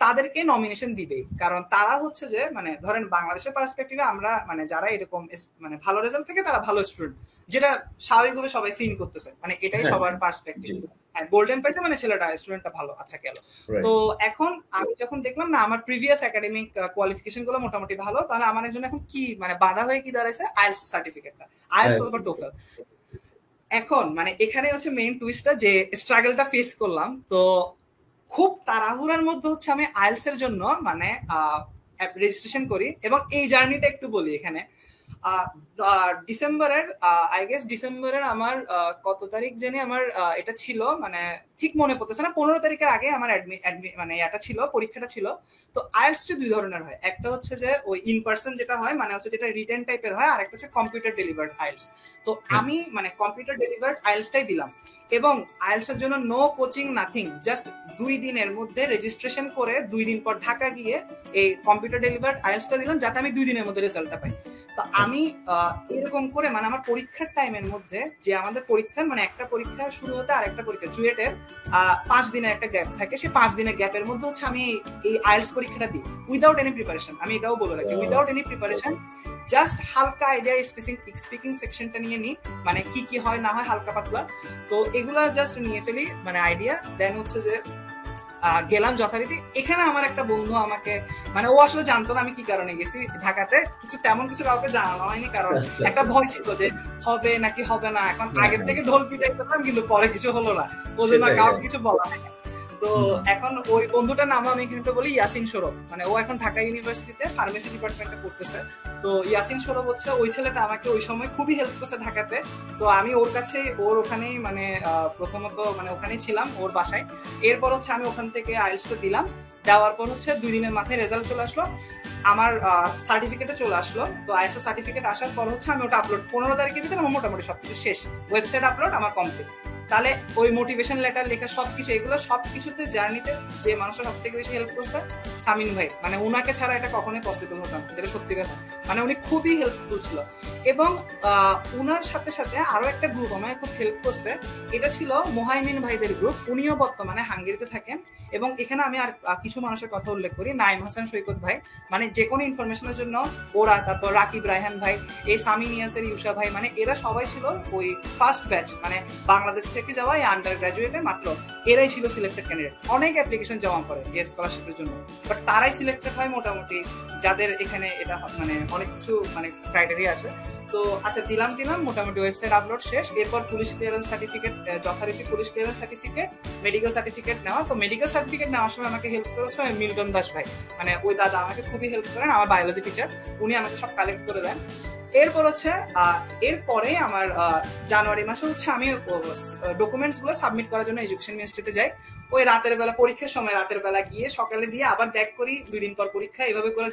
Speaker 2: তাদেরকে নমিনেশন দিবেই, কারণ তারা হচ্ছে যে মানে ধরেন বাংলাদেশের পার্সপেক্টিভে আমরা মানে যারা এরকম মানে ভালো রেজাল্ট থেকে তারা ভালো স্টুডেন্ট, যেটা স্বাভাবিকভাবে সবাই সিন করতেছে, মানে এটাই সবার পার্সপেক্টিভ। হ্যাঁ, গোল্ডেন পাইছে মানে ছেলেটা স্টুডেন্টটা ভালো, আচ্ছা গেল। তো এখন আমি যখন দেখলাম না আমার প্রিভিয়াস একাডেমিক কোয়ালিফিকেশন গুলো মোটামুটি ভালো, তাহলে আমার জন্য এখন কি মানে বাধা হয়ে কি দাঁড়াইছে, আইএলটিএস সার্টিফিকেটটা, আইএলটিএস অথবা টোফেল। এখন মানে এখানে হচ্ছে মেইন টুইস্টটা, যে স্ট্রাগলটা ফেস করলাম। তো খুব তাড়াহুড়ার মধ্যে হচ্ছে আমি আইএলটিএস এর জন্য মানে রেজিস্ট্রেশন করি, এবং এই জার্নিটা একটু বলি এখানে। ডিসেম্বরের আই গেস ডিসেম্বরের আমার কত তারিখ জানি আমার এটা ছিল, মানে ঠিক মনে পড়তেছে না, 15 তারিখের আগে আমার মানে এটা ছিল, পরীক্ষাটা ছিল। তো আইএলটিএস দুই ধরনের হয়, একটা হচ্ছে যে ওই ইন পার্সন যেটা হয়, মানে হচ্ছে যেটা রিটেন টাইপের হয়, আর একটা হচ্ছে কম্পিউটার ডেলিভার্ড আইএলটিএস। তো আমি মানে কম্পিউটার ডেলিভার্ড আইএলটিএসটাই দিলাম, এবং আইএলটিএস এর জন্য নো কোচিং নাথিং, জাস্ট 2 দিনের মধ্যে রেজিস্ট্রেশন করে 2 দিন পর ঢাকা গিয়ে এই কম্পিউটার ডেলিভার্ড আইএলটিএসটা দিলাম, যাতে আমি 2 দিনের মধ্যে রেজাল্টটা পাই। তো আমি এরকম করে মানে আমার পরীক্ষার টাইমের মধ্যে, যে আমাদের পরীক্ষার মানে একটা পরীক্ষা শুরু হতে আর একটা পরীক্ষা জুয়েটের 5 দিনের একটা গ্যাপ থাকে, সেই 5 দিনের গ্যাপের মধ্যে হচ্ছে আমি এই আইএলটিএস পরীক্ষাটা দিই উইদাউট এনি প্রিপারেশন। আমি এটাও বলে রাখি, উইদাউট এনি প্রিপারেশন, জাস্ট হালকা আইডিয়া স্পিকিং সেকশনটা নিয়ে নিই, মানে কি কি হয় না হয় হালকা পাতলা, তো এগুলা জাস্ট নিয়ে ফেলি মানে আইডিয়া। দেন হচ্ছে যে গেলাম যথারীতি। এখানে আমার একটা বন্ধু আমাকে, মানে ও আসলে জানতো না আমি কি কারণে গেছি ঢাকাতে, কিছু তেমন কিছু কাউকে জানানো হয়নি, কারণ একটা ভয় ছিল যে হবে নাকি হবে না। এখন আগের থেকে ঢোল পিটাই করতাম, কিন্তু পরে কিছু হলো না, ওই জন্য কাউকে কিছু বলা হয় না। তো এখন ওই বন্ধুটার নাম আমি কিন্তু বলি ইয়াসিন সৌরভ, মানে ও এখন ঢাকা ইউনিভার্সিটিতে ফার্মেসি ডিপার্টমেন্টে পড়তেছে। তো ইয়াসিন সৌরভ হচ্ছে ওই ছেলেটা আমাকে ওই সময় খুবই হেল্প করছে ঢাকাতে। তো আমি ওর কাছেই, ওর ওখানেই মানে প্রথমত মানে ওখানেই ছিলাম ওর বাসায়। এরপর হচ্ছে আমি ওখান থেকে আইএলটিএসটা দিলাম, দেওয়ার পর হচ্ছে 2 দিনের মাথায় রেজাল্ট চলে আসলো, আমার সার্টিফিকেটে চলে আসলো। তো আইএলটিএস সার্টিফিকেট আসার পর হচ্ছে আমি ওটা আপলোড 15 তারিখের ভিতরে আমার মোটামুটি সবকিছু শেষ, ওয়েবসাইট আপলোড আমার কমপ্লিট। তাহলে ওই মোটিভেশন লেটার লেখা সবকিছু, এগুলো সবকিছুতে জার্নিতে যে মানুষের সব থেকে বেশি হেল্প করছে সামিন ভাই, মানে ওনাকে ছাড়া এটা কখনোই পসিবল হতো না, যেটা সত্যি কথা। মানে উনি খুবই হেল্পফুল ছিল, এবং উনার সাথে সাথে আরো একটা গ্রুপ আমায় খুব হেল্প করছে, এটা ছিল মোহাইমিন ভাইদের গ্রুপ। উনিও বর্তমানে হাঙ্গেরিতে থাকেন, এবং এখানে আমি আর কিছু মানুষের কথা উল্লেখ করি, নাইম হাসান সৈকত ভাই, মানে যে কোনো ইনফরমেশনের জন্য ওরা, তারপর রাকিব রায়হান ভাই, এই সামিন ইয়াসের ইউসা ভাই, মানে এরা সবাই ছিল ওই ফার্স্ট ব্যাচ, মানে বাংলাদেশ থেকে যাওয়া এই আন্ডার গ্রাজুয়েটে মাত্র এরাই ছিল সিলেক্টেড ক্যান্ডিডেট। অনেক অ্যাপ্লিকেশন জমা করে এই স্কলারশিপের জন্য, বাট তারাই সিলেক্টেড হয় মোটামুটি, যাদের এখানে এটা মানে অনেক কিছু মানে ক্রাইটেরিয়া আছে। তো আচ্ছা দিলাম মোটামুটি ওয়েবসাইট আপলোড শেষ। এরপর পুলিশ ক্লিয়ারেন্স সার্টিফিকেট, যথারীতি police clearance certificate, medical certificate নেওয়া। তো মেডিকেল সার্টিফিকেট নেওয়ার সময় আমাকে হেল্প করেছে মিল্টন দাস ভাই, মানে ওই দাদা আমাকে খুবই হেল্প করেন, আমার বায়োলজি টিচার, উনি আমাকে সব কালেক্ট করে দেন। এরপর হচ্ছে এরপরে আমার জানুয়ারি মাসে হচ্ছে আমি ডকুমেন্টস গুলো সাবমিট করার জন্য এডুকেশন মিনিস্ট্রিতে যাই। ওই রাতের বেলা, পরীক্ষার সময় রাতের বেলা গিয়ে সকালে দিয়ে আবার ব্যাক করি, 2 দিন পর পরীক্ষা, এভাবে করে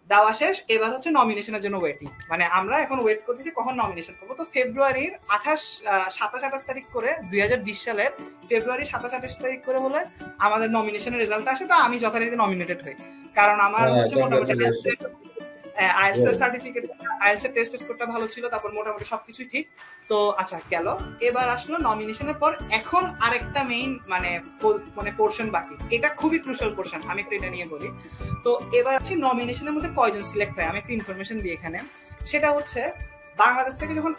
Speaker 2: দেওয়া শেষ। এবার হচ্ছে নমিনেশনের জন্য ওয়েটিং, মানে আমরা এখন ওয়েট করতেছি কখন নমিনেশন করবো। তো ফেব্রুয়ারির 27-28 তারিখ করে 2020 সালের ফেব্রুয়ারি 27-28 তারিখ করে হলে আমাদের নমিনেশনের রেজাল্ট আসে। তো আমি যথারীতি নমিনেটেড হই, কারণ আমার হচ্ছে মোটামুটি আইএলটিএস এর সার্টিফিকেট, আইএলটিএস এর টেস্ট স্কোরটা ভালো ছিল, তারপর মোটামুটি সবকিছুই ঠিক। তো আচ্ছা গেল, এবার আসলো নমিনেশনের পর এখন আরেকটা মেইন মানে পোর্শন বাকি, এটা খুবই ক্রুশাল পোর্শন, আমি একটু এটা নিয়ে বলি। তো এবার হচ্ছে নমিনেশনের মধ্যে কয়জন সিলেক্ট হয়, আমি একটা ইনফরমেশন দিই এখানে। সেটা হচ্ছে বাংলাদেশ থেকে যখন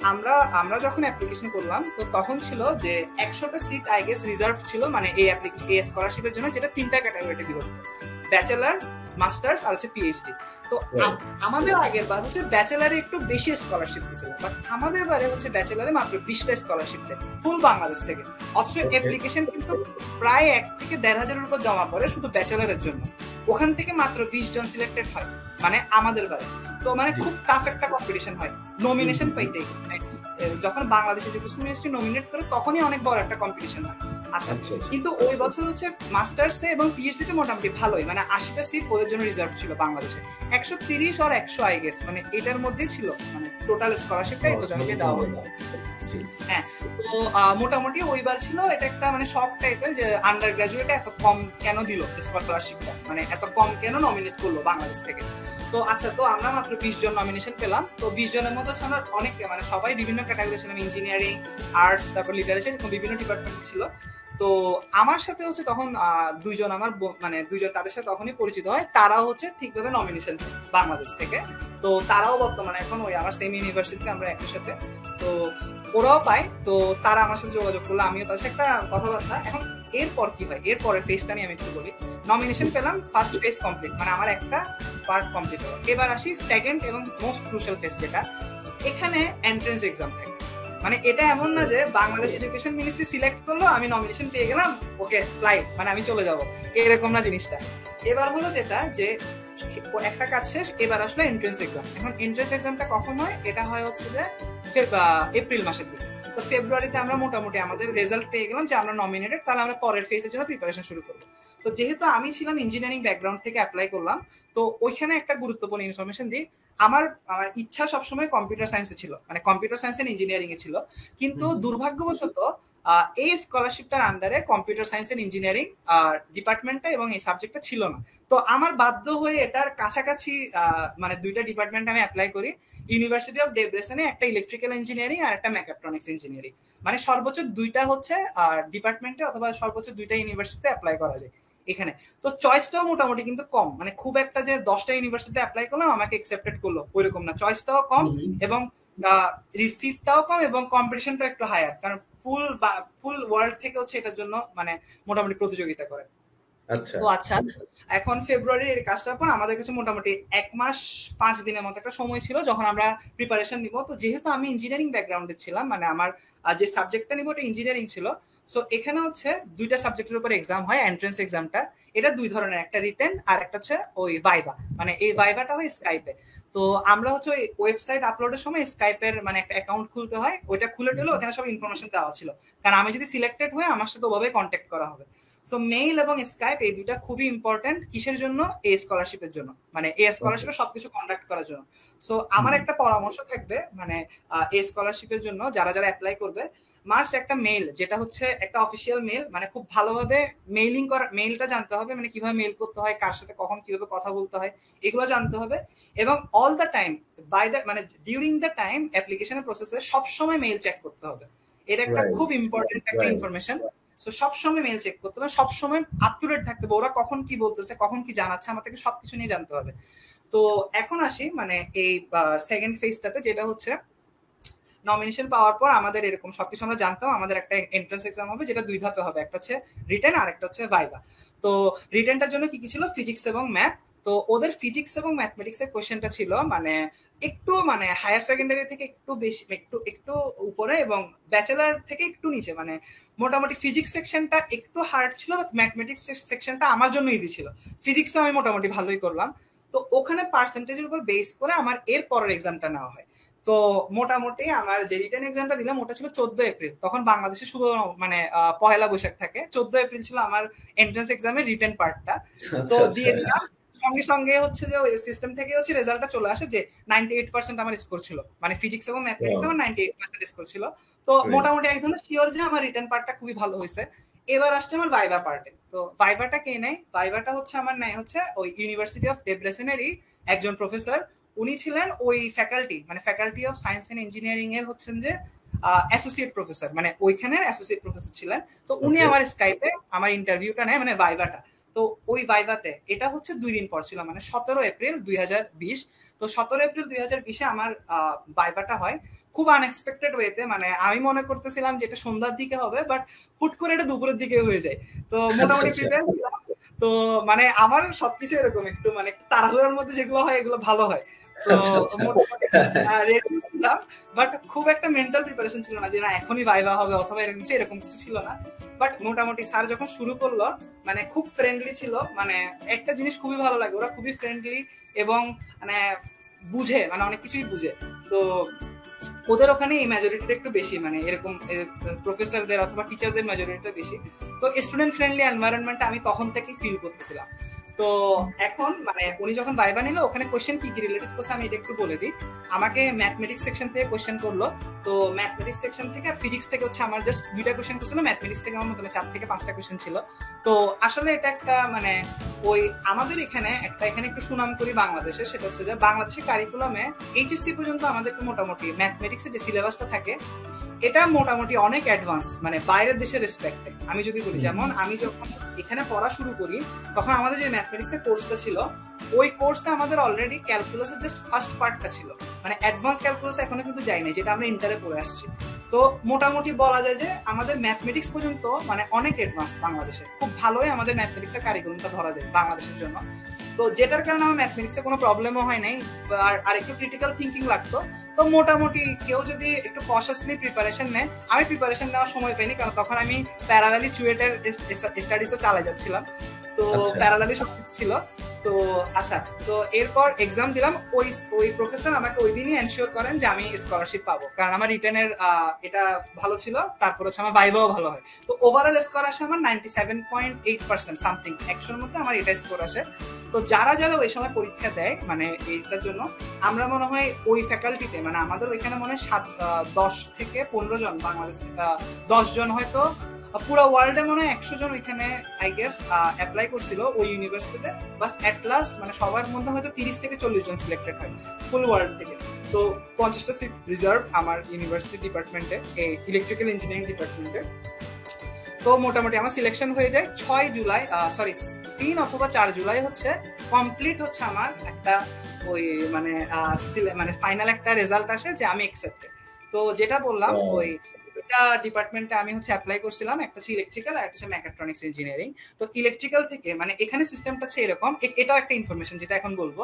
Speaker 2: আমরা যখন অ্যাপ্লিকেশন করলাম, তো তখন ছিল যে 100টা সিট আই গেস রিজার্ভ ছিল, মানে এই স্কলারশিপের জন্য, যেটা 3টা ক্যাটাগরিতে বিভক্ত, ব্যাচেলার, মাস্টার্স আর হচ্ছে পিএইচডি। তো আমাদের আগের বার হচ্ছে ব্যাচেলারে একটু বেশি স্কলারশিপ দিয়েছিল, বাট আমাদের বারে হচ্ছে ব্যাচেলারে মাত্র 20টা স্কলারশিপ দেয় ফুল বাংলাদেশ থেকে। অথচ অ্যাপ্লিকেশন কিন্তু প্রায় 1 থেকে 1,500-এর উপর জমা পড়ে শুধু ব্যাচেলারের জন্য, ওখান থেকে মাত্র 20 জন সিলেক্টেড হয়, মানে আমাদের বারে। তো মানে খুব টাফ একটা কম্পিটিশন হয় নমিনেশন পাইতে। যখন বাংলাদেশ এডুকেশন মিনিস্ট্রি নমিনেট করে তখনই অনেক বড় একটা কম্পিটিশন হয়। আচ্ছা, কিন্তু ওই বছর হচ্ছে মাস্টার্সে এবং পিএইচডি তে মোটামুটি ভালোই, মানে 80টা সিট ওদের জন্য রিজার্ভ ছিল বাংলাদেশে, 130 আর 100 আই গেস, মানে এটার মধ্যেই ছিল, মানে টোটাল স্কলারশিপটা এতজনকে দেওয়া হলো। হ্যাঁ, তো মোটামুটি ওইবার ছিল এটা একটা মানে শক টাইপের, যে আন্ডার গ্রাজুয়েটে এত কম কেন দিল স্কলারশিপটা, মানে এত কম কেন নমিনেট করলো বাংলাদেশ থেকে। তো আচ্ছা, তো আমরা মাত্র 20 জন নমিনেশন পেলাম। তো 20 জনের মধ্যে আমরা অনেক, মানে সবাই বিভিন্ন ক্যাটাগরি ছিলাম, ইঞ্জিনিয়ারিং, আর্টস, তারপর লিটারেচার, এরকম বিভিন্ন ডিপার্টমেন্ট ছিল। তো আমার সাথে হচ্ছে তখন দুইজন আমার মানে দুইজন তাদের সাথে তখনই পরিচিত হয়, তারাও হচ্ছে ঠিকভাবে নমিনেশন বাংলাদেশ থেকে, তো তারাও বর্তমানে এখন ওই আমার সেম ইউনিভার্সিটিতে আমরা একই সাথে, তো ওরাও পায়, তো তারা আমার সাথে যোগাযোগ করলো, আমিও তাদের সাথে একটা কথাবার্তা। এখন এরপর কি হয়, এরপরের ফেজটা নিয়ে আমি একটু বলি। নমিনেশন পেলাম, ফার্স্ট ফেজ কমপ্লিট, মানে আমার একটা পার্ট কমপ্লিট হলো। এবার আসি সেকেন্ড এবং মোস্ট ক্রুশাল ফেজ, যেটা এখানে এন্ট্রেন্স এক্সাম থাকে। মানে এটা এমন না যে বাংলাদেশ এডুকেশন মিনিস্ট্রি সিলেক্ট করলো, আমি নমিনেশন পেয়ে গেলাম, ওকে ফ্লাইট, মানে আমি চলে যাব, এরকম না জিনিসটা। এবার হলো যেটা যে একটা কাজ শেষ, এবার আসলে এন্ট্রেন্স এক্সাম। এখন এন্ট্রেন্স এক্সামটা কখন হয়, এটা হয় হচ্ছে যে এপ্রিল মাসের দিকে। তো ফেব্রুয়ারিতে আমরা মোটামুটি আমাদের রেজাল্ট পেয়ে গেলাম যে আমরা নমিনেটেড, তাহলে আমরা পরের ফেজের জন্য প্রিপারেশন শুরু করবো। তো যেহেতু আমি ছিলাম ইঞ্জিনিয়ারিং ব্যাকগ্রাউন্ড থেকে অ্যাপ্লাই করলাম, তো ওইখানে একটা গুরুত্বপূর্ণ ইনফরমেশন দিই। আমার ইচ্ছা সবসময় কম্পিউটার সায়েন্সে ছিল, মানে কম্পিউটার সায়েন্স এন্ড ইঞ্জিনিয়ারিং এ ছিল, কিন্তু দুর্ভাগ্যবশত এই স্কলারশিপটার আন্ডারে কম্পিউটার সায়েন্স এন্ড ইঞ্জিনিয়ারিং ডিপার্টমেন্টটা এবং এই সাবজেক্টটা ছিল না। তো আমার বাধ্য হয়ে এটার কাছাকাছি মানে দুইটা ডিপার্টমেন্ট আমি অ্যাপ্লাই করি। ইউনিভার্সিটি অফ ডেব্রেসেনে একটা ইলেকট্রিক্যাল ইঞ্জিনিয়ারিং আর একটা মেকাট্রনিক্স ইঞ্জিনিয়ারিং, মানে সর্বোচ্চ দুইটা হচ্ছে ডিপার্টমেন্টে অথবা সর্বোচ্চ দুইটা ইউনিভার্সিটিতে অ্যাপ্লাই করা যায় এখানে। তো চয়েসটাও মোটামুটি কিন্তু কম, মানে খুব একটা যে 10টা ইউনিভার্সিটিতে অ্যাপ্লাই করলাম আমাকে অ্যাকসেপ্টেড করলো ওইরকম না, চয়েসটাও কম এবং রিসিটটাও কম এবং কম্পিটিশনটাও একটু হায়ার, কারণ ফুল ওয়ার্ল্ড থেকে হচ্ছে এটার জন্য মানে মোটামুটি প্রতিযোগিতা করে। তো আচ্ছা, এখন ফেব্রুয়ারির কাজটার পর আমাদের কাছে মোটামুটি 1 মাস 5 দিনের মতো একটা সময় ছিল যখন আমরা প্রিপারেশন নিব। তো যেহেতু আমি ইঞ্জিনিয়ারিং ব্যাকগ্রাউন্ডে ছিলাম, মানে আমার যে সাবজেক্টটা নিব ওটা ইঞ্জিনিয়ারিং ছিল, সো এখানে হচ্ছে দুইটা সাবজেক্টের উপর এক্সাম হয়। এন্ট্রেন্স এক্সামটা এটা দুই ধরনের, একটা রিটেন আর একটা হচ্ছে ওই ভাইভা, মানে এই ভাইভাটা হয় স্কাইপে। তো আমরা হচ্ছে ওই ওয়েবসাইট আপলোডের সময় স্কাইপের মানে একটা অ্যাকাউন্ট খুলতে হয়, ওইটা খুলে দিলে ওখানে সব ইনফরমেশন দেওয়া ছিল, কারণ আমি যদি সিলেক্টেড হই আমার সাথে ওভাবে কন্ট্যাক্ট করা হবে। সো মেইল এবং স্কাইপ এই দুইটা খুবই ইম্পর্টেন্ট। কিসের জন্য? এই স্কলারশিপের জন্য, মানে এই স্কলারশিপে সবকিছু কন্ডাক্ট করার জন্য। সো আমার একটা পরামর্শ থাকবে, মানে এই স্কলারশিপের জন্য যারা যারা অ্যাপ্লাই করবে, মাস্ট একটা মেইল, যেটা হচ্ছে একটা অফিসিয়াল মেইল, মানে খুব ভালোভাবে মেইলিং করা, মেইলটা জানতে হবে, মানে কিভাবে মেইল করতে হয়, কার সাথে কখন কিভাবে কথা বলতে হয়, এগুলো জানতে হবে। এবং all the time by the মানে ডিউরিং দ্য টাইম অ্যাপ্লিকেশনের প্রসেসে সবসময় মেইল চেক করতে হবে। এটা একটা খুব ইম্পর্টেন্ট একটা ইনফরমেশন। সো সবসময় মেইল চেক করতে হবে, সবসময় আপ টু ডেট থাকতে হবে, ওরা কখন কি বলতেছে, কখন কি জানাচ্ছে, আমার থেকে সবকিছু নিয়ে জানতে হবে। তো এখন আসি মানে এই সেকেন্ড ফেজটাতে, যেটা হচ্ছে নমিনেশন পাওয়ার পর আমাদের এরকম সবকিছু আমরা জানতাম, আমাদের একটা এন্ট্রান্স এক্সাম হবে যেটা দুই ধাপে হবে, একটা হচ্ছে রিটেন আর একটা হচ্ছে ভাইভা। তো রিটেনটার জন্য কি কি ছিল, ফিজিক্স এবং ম্যাথ। তো ওদের ফিজিক্স এবং ম্যাথমেটিক্স এর কোয়েশ্চেনটা ছিল মানে একটু মানে হায়ার সেকেন্ডারি থেকে একটু বেশি, একটু উপরে এবং ব্যাচেলার থেকে একটু নিচে, মানে মোটামুটি ফিজিক্স সেকশনটা একটু হার্ড ছিল, বাট ম্যাথমেটিক্স সেকশনটা আমার জন্য ইজি ছিল। ফিজিক্সও আমি মোটামুটি ভালোই করলাম। তো ওখানে পার্সেন্টেজের উপর বেস করে আমার এর পরের এক্সামটা নেওয়া হয়। তো মোটামুটি আমার যে রিটেন এক্সামটা দিলাম ওটা ছিল 14 এপ্রিল, তখন বাংলাদেশে শুধু মানে পহেলা বৈশাখ থাকে। 14 এপ্রিল ছিল আমার এন্ট্রান্স এক্সামের রিটেন পার্টটা। তো দিয়ে দিলাম, সঙ্গে সঙ্গে হচ্ছে যে সিস্টেম থেকে হচ্ছে রেজাল্টটা চলে আসে যে 98% আমার স্কোর ছিল, মানে ফিজিক্স এবং ম্যাথমেটিক্স আমার 98% স্কোর ছিল। তো মোটামুটি একদম শিওর যে আমার রিটেন পার্টটা খুবই ভালো হয়েছে। এবার আসছে আমার ভাইভা পার্টে। তো ভাইভাটা কে নেয়, ভাইভাটা হচ্ছে আমার নেয় হচ্ছে ওই ইউনিভার্সিটি অফ ডেব্রেসেনেরই একজন প্রফেসর। উনি ছিলেন ওই ফ্যাকাল্টি, মানে faculty of science and engineering এর হচ্ছেন যে অ্যাসোসিয়েট প্রফেসর, মানে ওইখানের অ্যাসোসিয়েট প্রফেসর ছিলেন। তো উনি আমার স্কাইপে আমার ইন্টারভিউটা নেয়, মানে ভাইভাটা। তো ওই ভাইভাতে এটা হচ্ছে 2 দিন পর ছিল, মানে 17 এপ্রিল 2020। তো 17 এপ্রিল 2020 আমার ভাইভাটা হয় খুব আনএক্সপেক্টেড ওয়েতে। মানে আমি মনে করতেছিলাম যে এটা সন্ধ্যার দিকে হবে, বাট হুট করে এটা দুপুরের দিকে হয়ে যায়। তো মোটামুটি প্রিপেয়ার ছিলাম। তো মানে আমার সবকিছু এরকম একটু মানে তাড়াহুড়োর মধ্যে যেগুলো হয় এগুলো ভালো হয়। তো মোটামুটি রেডি ছিলাম, বাট খুব একটা মেন্টাল প্রিপারেশন ছিল না যে না এখনই ভাইভা হবে অথবা এরকম কিছু ছিল না। বাট মোটামুটি স্যার যখন শুরু করলো মানে খুব ফ্রেন্ডলি ছিল, মানে একটা জিনিস খুবই ভালো লাগে, ওরা খুবই ফ্রেন্ডলি এবং মানে বুঝে, মানে অনেক কিছুই বুঝে। তো ওদের ওখানে এই মেজরিটিটা একটু বেশি, মানে এরকম প্রফেসরদের অথবা টিচারদের মেজরিটিটা বেশি। তো স্টুডেন্ট ফ্রেন্ডলি এনভায়রনমেন্টটা আমি তখন থেকেই ফিল করতেছিলাম। তো এখন মানে উনি যখন ভাইভা নিল ওখানে কোশ্চেন কি কি রিলেটেড করছে আমি এটা একটু বলে দিই। আমাকে ম্যাথমেটিক্স সেকশন থেকে কোশ্চেন করলো। তো ম্যাথমেটিক্স সেকশন থেকে আর ফিজিক্স থেকে হচ্ছে আমার জাস্ট 2টা কোশ্চেন করছিল, ম্যাথমেটিক্স থেকে আমার মতো 4 থেকে 5টা কোশ্চেন ছিল। তো আসলে এটা একটা মানে ওই আমাদের এখানে একটু সুনাম করি বাংলাদেশে, সেটা হচ্ছে যে বাংলাদেশের কারিকুলামে এইচএসসি পর্যন্ত আমাদেরকে মোটামুটি ম্যাথমেটিক্সের যে সিলেবাসটা থাকে এটা মোটামুটি অনেক অ্যাডভান্স, মানে বাইরের দেশের রেসপেক্টে আমি যদি বলি। যেমন আমি যখন এখানে পড়া শুরু করি তখন আমাদের যে ম্যাথমেটিক্স এর কোর্সটা ছিল, ওই কোর্সে আমাদের অলরেডি ক্যালকুলাসের জাস্ট ফার্স্ট পার্টটা ছিল, মানে অ্যাডভান্স ক্যালকুলাস এখনো কিন্তু যাই নাই, যেটা আমরা ইন্টারে পড়ে আসছি। তো মোটামুটি বলা যায় যে আমাদের ম্যাথমেটিক্স পর্যন্ত মানে অনেক অ্যাডভান্স বাংলাদেশে, খুব ভালোই আমাদের ম্যাথমেটিক্স এর কারিকুলামটা ধরা যায় বাংলাদেশের জন্য। তো যেটার কারণে আমার ম্যাথমেটিক্সে কোনো প্রবলেমও হয় নাই, আর একটু ক্রিটিক্যাল থিঙ্কিং লাগতো। তো মোটামুটি কেউ যদি একটু কশাসলি প্রিপারেশন নেয়, আমি প্রিপারেশন নেওয়ার সময় পাইনি, কারণ তখন আমি প্যারালালি চুয়েটের স্টাডিজও চালাই যাচ্ছিলাম, তো প্যারালালি সব ছিল। তো আচ্ছা, তো এরপর এক্সাম দিলাম। ওই প্রফেসর আমাকে ওই দিনই এনশিওর করেন যে আমি স্কলারশিপ পাবো, কারণ আমার রিটেনের এটা ভালো ছিল, তারপর হচ্ছে আমার ভাইভাও ভালো হয়। তো ওভারঅল স্কোর আসে আমার 97.8% সামথিং, 100-র মধ্যে আমার এটা স্কোর আসে। তো যারা যারা ওই সময় পরীক্ষা দেয় মানে এইটার জন্য, আমরা মনে হয় ওই ফ্যাকাল্টিতে মানে আমাদের ওইখানে মনে হয় 10 থেকে 15 জন বাংলাদেশ, 10 জন হয়তো, পুরো ওয়ার্ল্ডে মনে হয় 100 জন ওইখানে আই গেস অ্যাপ্লাই করছিল ওই ইউনিভার্সিটিতে। বাস এট লাস্ট মানে সবার মধ্যে হয়তো 30 থেকে 40 জন সিলেক্টেড হয় ফুল ওয়ার্ল্ড থেকে। তো 50টা সিট রিজার্ভ আমার ইউনিভার্সিটি ডিপার্টমেন্টে, ইলেকট্রিক্যাল ইঞ্জিনিয়ারিং ডিপার্টমেন্টে। তো মোটামুটি আমার সিলেকশন হয়ে যায় 6 জুলাই, সরি 3 অথবা 4 জুলাই হচ্ছে কমপ্লিট হচ্ছে আমার একটা ওই মানে মানে ফাইনাল একটা রেজাল্ট আসে যে আমি অ্যাকসেপ্টেড। তো যেটা বললাম ওই দুটা ডিপার্টমেন্টে আমি হচ্ছে অ্যাপ্লাই করছিলাম, একটা হচ্ছে ইলেকট্রিক্যাল আর একটা হচ্ছে মেকাট্রনিক্স ইঞ্জিনিয়ারিং। তো ইলেকট্রিক্যাল থেকে মানে এখানে সিস্টেমটা হচ্ছে এরকম, এটাও একটা ইনফরমেশন যেটা এখন বলবো।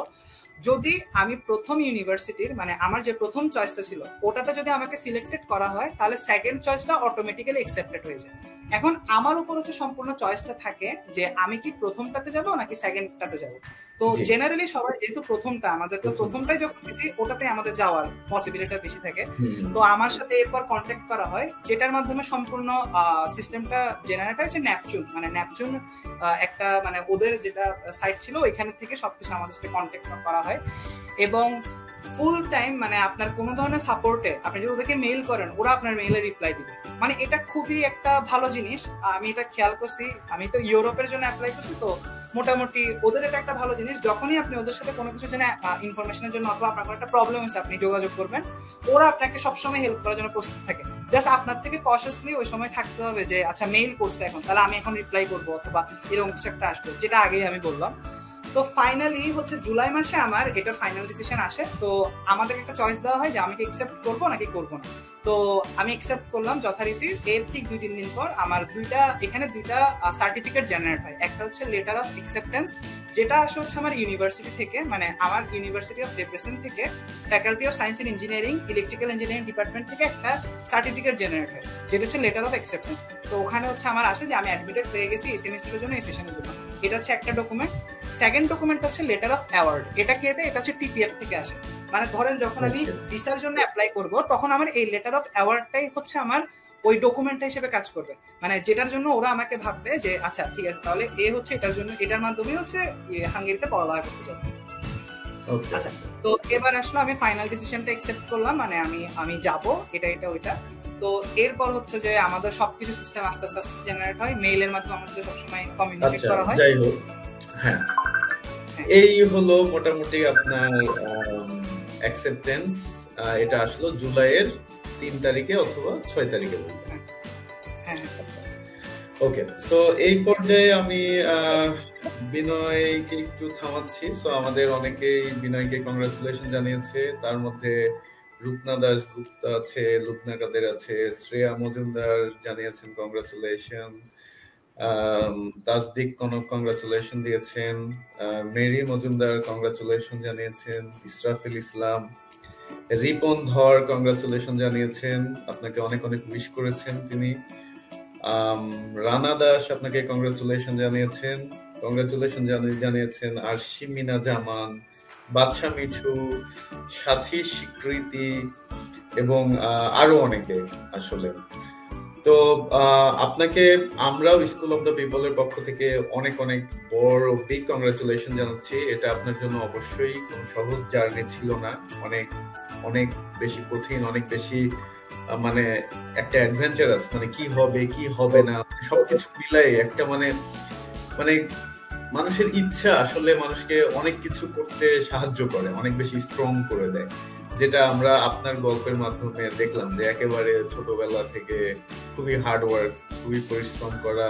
Speaker 2: যদি আমি প্রথম ইউনিভার্সিটির মানে আমার যে প্রথম চয়েসটা ছিল ওটাতে যদি আমাকে সিলেক্টেড করা হয়, তাহলে সেকেন্ড চয়েসটা অটোমেটিক্যালি অ্যাকসেপ্টেড হয়ে যায়। এখন আমার উপর হচ্ছে সম্পূর্ণ চয়েসটা থাকে যে আমি কি প্রথমটাতে যাব নাকি সেকেন্ডটাতে যাব। তো জেনারেলি সবাই যেহেতু প্রথমটা, আমাদের তো প্রথমটাই যখন দিয়েছি ওটাতে আমাদের যাওয়ার পসিবিলিটি বেশি থাকে। তো আমার সাথে এরপর কন্ট্যাক্ট করা হয়, যেটার মাধ্যমে সম্পূর্ণ সিস্টেমটা জেনারেট হয়েছে ন্যাপচুন, মানে ন্যাপচুন একটা মানে ওদের যেটা সাইট ছিল ওইখান থেকে সবকিছু আমাদের সাথে কন্ট্যাক্ট করা হয়। এবং ফুল টাইম মানে আপনার কোনো ধরনের সাপোর্টে আপনি যদি ওদেরকে মেইল করেন, ওরা আপনার মেইলে রিপ্লাই দিবে। মানে এটা খুবই একটা ভালো জিনিস, আমি এটা খেয়াল করছি। আমি তো ইউরোপের জন্য অ্যাপ্লাই করছি, তো মোটামুটি ওদের এটা একটা ভালো জিনিস। যখনই আপনি ওদের সাথে কোনো কিছু জন্য ইনফরমেশনের জন্য অথবা আপনার কোনো একটা প্রবলেম হয়েছে আপনি যোগাযোগ করবেন, ওরা আপনাকে সবসময় হেল্প করার জন্য প্রস্তুত থাকে। জাস্ট আপনার থেকে কশাসলি ওই সময় থাকতে হবে যে আচ্ছা মেইল করছে এখন, তাহলে আমি এখন রিপ্লাই করবো অথবা এরকম কিছু একটা আসবে, যেটা আগেই আমি বললাম। তো ফাইনালি হচ্ছে জুলাই মাসে আমার এটা ফাইনাল ডিসিশন আসে। তো আমাদের একটা চয়েস দেওয়া হয় যে আমি কি অ্যাকসেপ্ট করবো নাকি করবো না। তো আমি অ্যাকসেপ্ট করলাম যথারীতি। এর ঠিক 2-3 দিন পর আমার এখানে দুইটা সার্টিফিকেট জেনারেট হয়। একটা হচ্ছে লেটার অফ অ্যাকসেপ্টেন্স, যেটা আসে হচ্ছে আমার ইউনিভার্সিটি থেকে, মানে আমার ইউনিভার্সিটি অফ ডেব্রেসেন থেকে faculty of science and engineering electrical engineering department থেকে একটা সার্টিফিকেট জেনারেট হয়, যেটা হচ্ছে লেটার অফ অ্যাকসেপ্টেন্স। তো ওখানে হচ্ছে আমার আসে যে আমি অ্যাডমিটেড হয়ে গেছি এই সেমিস্টারের জন্য, এই সেশনের জন্য। এটা হচ্ছে একটা ডকুমেন্ট। সেকেন্ড ডকুমেন্ট হচ্ছে লেটার অফ অ্যাওয়ার্ড। এটা কে দেয়? এটা হচ্ছে টিপিএফ থেকে আসে। মানে ধরেন যখন আমি ভিসার জন্য অ্যাপ্লাই করব, তখন আমার এই লেটার অফ অ্যাওয়ার্ডটাই হচ্ছে আমার ওই ডকুমেন্টটা হিসেবে কাজ করবে, মানে যেটার জন্য ওরা আমাকে ভাববে যে আচ্ছা ঠিক আছে, তাহলে এ হচ্ছে এটার জন্য, এটার মাধ্যমে হচ্ছে হাঙ্গেরিতে পড়ালেখা করতে যাবে। আচ্ছা, তো এবার আসলে আমি ফাইনাল ডিসিশনটা অ্যাকসেপ্ট করলাম, মানে আমি যাব এটা ওইটা। তো এরপর হচ্ছে যে আমাদের সবকিছু সিস্টেম আস্তে আস্তে জেনারেট হয়, মেইলের মাধ্যমে আমাদের সবসময় কমিউনিকেট করা হয়।
Speaker 1: যাই হোক, হ্যাঁ, এই হলো মোটামুটি আপনার অ্যাকসেপ্টেন্স। এটা আসলো জুলাইয়ের 3 তারিখে অথবা 6 তারিখে। ওকে, সো এই পর্যায়ে আমি বিনয়কে একটু থামাচ্ছি। সো আমাদের অনেকেই বিনয়কে কংগ্রাচুলেশন জানিয়েছে, তার মধ্যে রূপনা দাশগুপ্ত আছে, লুবনা কাদের আছে, শ্রেয়া মজুমদার জানিয়েছেন কংগ্রাচুলেশন, তাসদিক কনক কংগ্রাচুলেশন দিয়েছেন, মেরি মজুমদার কংগ্রাচুলেশন জানিয়েছেন, ইসরাফিল ইসলাম, রিপন ধর কংগ্রাচুলেশন জানিয়েছেন, আপনাকে অনেক অনেক উইশ করেছেন তিনি। রানা দাস আপনাকে কংগ্রাচুলেশন জানিয়েছেন, আর শিমিনা জামান, বাদশা মিঠু, সাথী স্বীকৃতি এবং আরো অনেকে আসলে। তো আপনাকে আমরাও স্কুল অফ দ্য পিপলের পক্ষ থেকে অনেক অনেক বড় বিগ কংগ্রাচুলেশন জানাচ্ছি। এটা আপনার জন্য অবশ্যই কোনো সহজ জার্নি ছিল না, অনেক অনেক বেশি কঠিন, অনেক বেশি মানে একটা অ্যাডভেঞ্চারাস, মানে কি হবে কি হবে না সবকিছু মিলাই একটা মানে মানুষের ইচ্ছা আসলে মানুষকে অনেক কিছু করতে সাহায্য করে, অনেক বেশি স্ট্রং করে দেয়। যেটা আমরা আপনার গল্পের মাধ্যমে দেখলাম যে একেবারে ছোটবেলা থেকে খুবই হার্ড ওয়ার্ক, খুবই পরিশ্রম করা,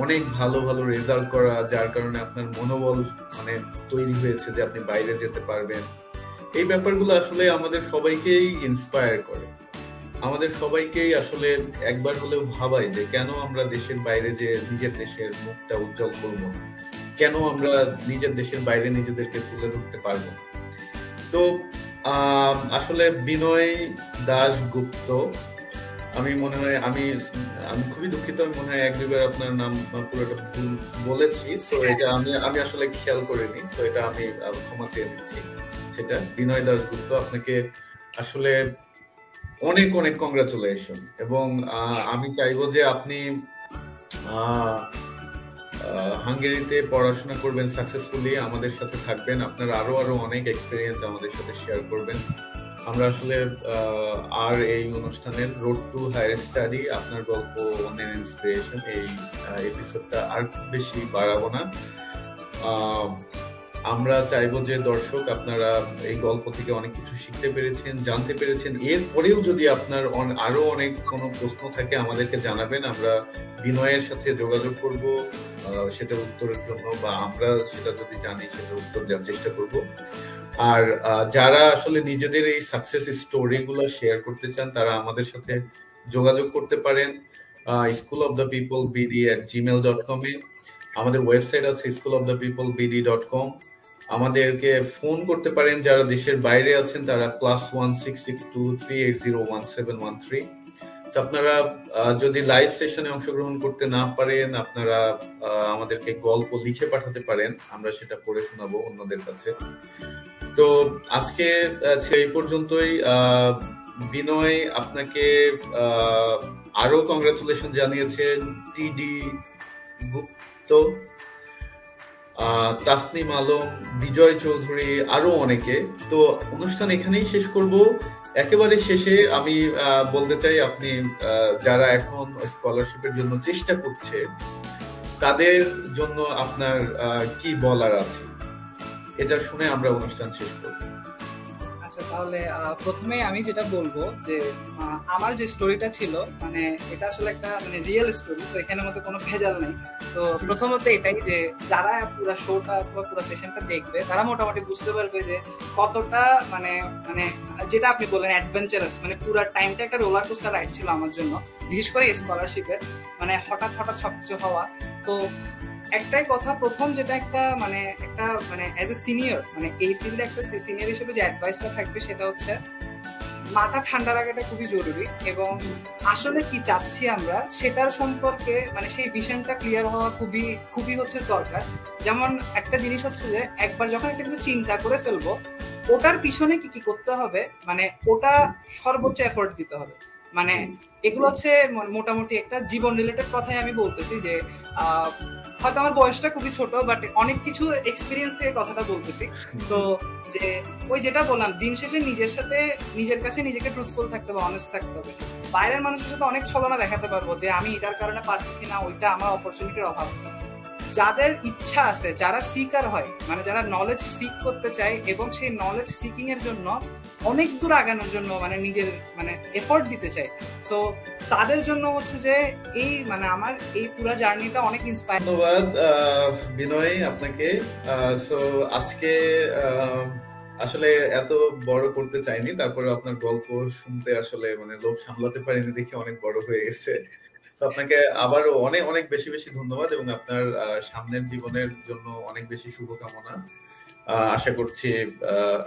Speaker 1: অনেক ভালো ভালো রেজাল্ট করা, যার কারণে আপনার মনোবল মানে তৈরি হয়েছে যে আপনি বাইরে যেতে পারবেন। এই ব্যাপারগুলো আসলে আমাদের সবাইকেই ইন্সপায়ার করে, আমাদের সবাইকেই আসলে একবার হলেও ভাবায় যে কেন আমরা দেশের বাইরে যে নিজের দেশের মুখটা উজ্জ্বল করবো, কেন আমরা নিজের দেশের বাইরে নিজেদেরকে তুলে ধরতে পারবো। তো আসলে বিনয় দাশগুপ্ত, আমি মনে হয় আমি খুবই দুঃখিত, আমি মনে হয় এক দুইবার আপনার নাম পুরোটা ভুল বলেছি, তো এটা আমি আসলে খেয়াল করিনি, তো এটা আমি ক্ষমা চেয়ে নিচ্ছি। সেটা বিনয় দাশগুপ্ত, আপনাকে আসলে অনেক অনেক কংগ্রাচুলেশন, এবং আমি চাইবো যে আপনি হাঙ্গেরিতে পড়াশোনা করবেন সাকসেসফুলি, আমাদের সাথে থাকবেন, আপনার আরো আরো অনেক এক্সপিরিয়েন্স আমাদের সাথে শেয়ার করবেন। আমরা আসলে আর এই অনুষ্ঠানের রোড টু হায়ার স্টাডি, আপনার গল্প অন্যের ইন্সপিরেশন, এই এপিসোডটা আর খুব বেশি বাড়াবো না। আমরা চাইবো যে দর্শক আপনারা এই গল্প থেকে অনেক কিছু শিখতে পেরেছেন, জানতে পেরেছেন। এরপরেও যদি আপনার আরো অনেক কোনো প্রশ্ন থাকে আমাদেরকে জানাবেন, আমরা বিনয়ের সাথে যোগাযোগ করব সেটার উত্তরের জন্য, বা আমরা সেটা যদি জানি সেটার উত্তর দেওয়ার চেষ্টা করব। আর যারা আসলে নিজেদের এই সাকসেস স্টোরি গুলো শেয়ার করতে চান তারা আমাদের সাথে যোগাযোগ করতে পারেন schoolofthepeoplebd@gmail.com এ। আমাদের ওয়েবসাইট আছে schoolofthepeoplebd.com। আমাদেরকে ফোন করতে পারেন যারা দেশের বাইরে আছেন, তারা +16623801713। আপনারা যদি লাইভ সেশনে অংশগ্রহণ করতে না পারেন, আপনারা আমাদেরকে গল্প লিখে পাঠাতে পারেন, আমরা সেটা পড়ে শোনাবো অন্যদের কাছে। তো আজকে এই পর্যন্তই। বিনয় আপনাকে আরো কংগ্রাচুলেশন জানিয়েছেন টিডি গুপ্ত, তাসনিম আলম, বিজয় চৌধুরী, আরো অনেকে। তো অনুষ্ঠান এখানেই শেষ করব। একেবারে শেষে আমি বলতে চাই, আপনি যারা এখন স্কলারশিপের জন্য চেষ্টা করছে তাদের জন্য আপনার কি বলার আছে, এটা শুনে আমরা অনুষ্ঠান শেষ করব।
Speaker 2: আচ্ছা, তাহলে প্রথমে আমি যেটা বলবো যে আমার যে স্টোরিটা ছিল মানে এটা আসলে একটা মানে রিয়েল স্টোরি, তো এখানের মধ্যে কোনো ভেজাল নেই। তো প্রথমত এটাই যে যারা পুরো শোটা অথবা পুরো সেশনটা দেখবে তারা মোটামুটি বুঝতে পারবে যে কতটা মানে মানে যেটা আপনি বললেন অ্যাডভেঞ্চারাস, মানে পুরো টাইমটা একটা রোলার কোস্টার রাইড ছিল আমার জন্য, বিশেষ করে স্কলারশিপের মানে হঠাৎ হঠাৎ সবকিছু হওয়া। তো একটাই কথা, প্রথম যেটা একটা মানে অ্যাজ এ সিনিয়র মানে এই ফিল্ডে একটা সিনিয়র হিসেবে যে অ্যাডভাইসটা থাকবে সেটা হচ্ছে মাথা ঠান্ডা রাখাটা খুবই জরুরি, এবং আসলে কি চাচ্ছি আমরা সেটার সম্পর্কে মানে সেই ভিশনটা ক্লিয়ার হওয়া খুবই খুবই হচ্ছে দরকার। যেমন একটা জিনিস হচ্ছে যে একবার যখন একটা কিছু চিন্তা করে ফেলবো ওটার পিছনে কি কি করতে হবে, মানে ওটা সর্বোচ্চ এফোর্ট দিতে হবে। মানে এগুলো হচ্ছে মোটামুটি একটা জীবন রিলেটেড কথাই আমি বলতেছি যে হয়তো আমার বয়সটা খুবই ছোট, বাট অনেক কিছু এক্সপিরিয়েন্স থেকে কথাটা বলতেছি। তো যে ওই যেটা বললাম, দিন শেষে নিজের কাছে নিজেকে ট্রুথফুল থাকতে হবে, অনেস্ট থাকতে হবে। বাইরের মানুষের সাথে অনেক ছলনা দেখাতে পারবো যে আমি এটার কারণে পারতেছি না, ওইটা আমার অপরচুনিটির অভাব। যাদের ইচ্ছা আছে, যারা সিকার হয় মানে যারা নলেজ সিক করতে চায় এবং সেই নলেজ সিকিং এর জন্য অনেক দূর আগানোর জন্য মানে নিজের মানে এফোর্ট দিতে চায়, তো তাদের জন্য হচ্ছে যে এই মানে আমার এই পুরো জার্নিটা অনেক ইন্সপায়ার।
Speaker 1: ধন্যবাদ বিনয় আপনাকে। সো আজকে আসলে এত বড় করতে চাইনি, তারপরে আপনার গল্প শুনতে আসলে মানে লোভ সামলাতে পারিনি দেখে অনেক বড় হয়ে গেছে। আপনাকে আবারও অনেক অনেক বেশি বেশি ধন্যবাদ, এবং আপনার সামনের জীবনের জন্য অনেক বেশি শুভকামনা। আশা করছি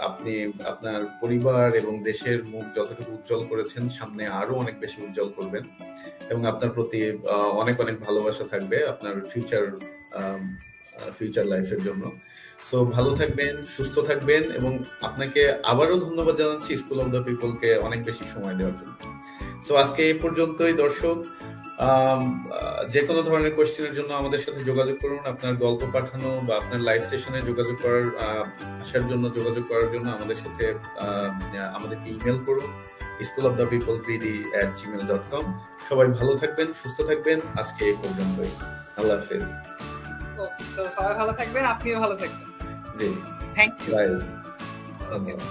Speaker 1: আপনি আপনার পরিবার এবং দেশের মুখ যতটুকু উজ্জ্বল করেছেন সামনে আরো অনেক বেশি উজ্জ্বল করবেন, এবং আপনার প্রতি অনেক অনেক ভালোবাসা থাকবে আপনার ফিউচার লাইফের জন্য। সো ভালো থাকবেন, সুস্থ থাকবেন, এবং আপনাকে আবারও ধন্যবাদ জানাচ্ছি স্কুল অফ দ্য পিপলকে অনেক বেশি সময় দেওয়ার জন্য। সো আজকে এই পর্যন্তই দর্শক। যে কোনো ধরনের কোয়েশ্চেনের জন্য আমাদের সাথে যোগাযোগ করুন, আপনার গল্প পাঠানো বা আপনার লাইভ সেশনে যোগাযোগ করার আসার জন্য যোগাযোগ করার জন্য আমাদের সাথে আমাদেরকে ইমেল করুন schoolofthepeoplebd@gmail.com। সবাই ভালো থাকবেন, সুস্থ থাকবেন। আজকে এই পর্যন্তই। আল্লাহ হাফেজ।
Speaker 2: সবাই ভালো থাকবেন, আপনিও ভালো থাকবেন।
Speaker 1: জি,
Speaker 2: থ্যাংক ইউ।
Speaker 1: বাই। ধন্যবাদ।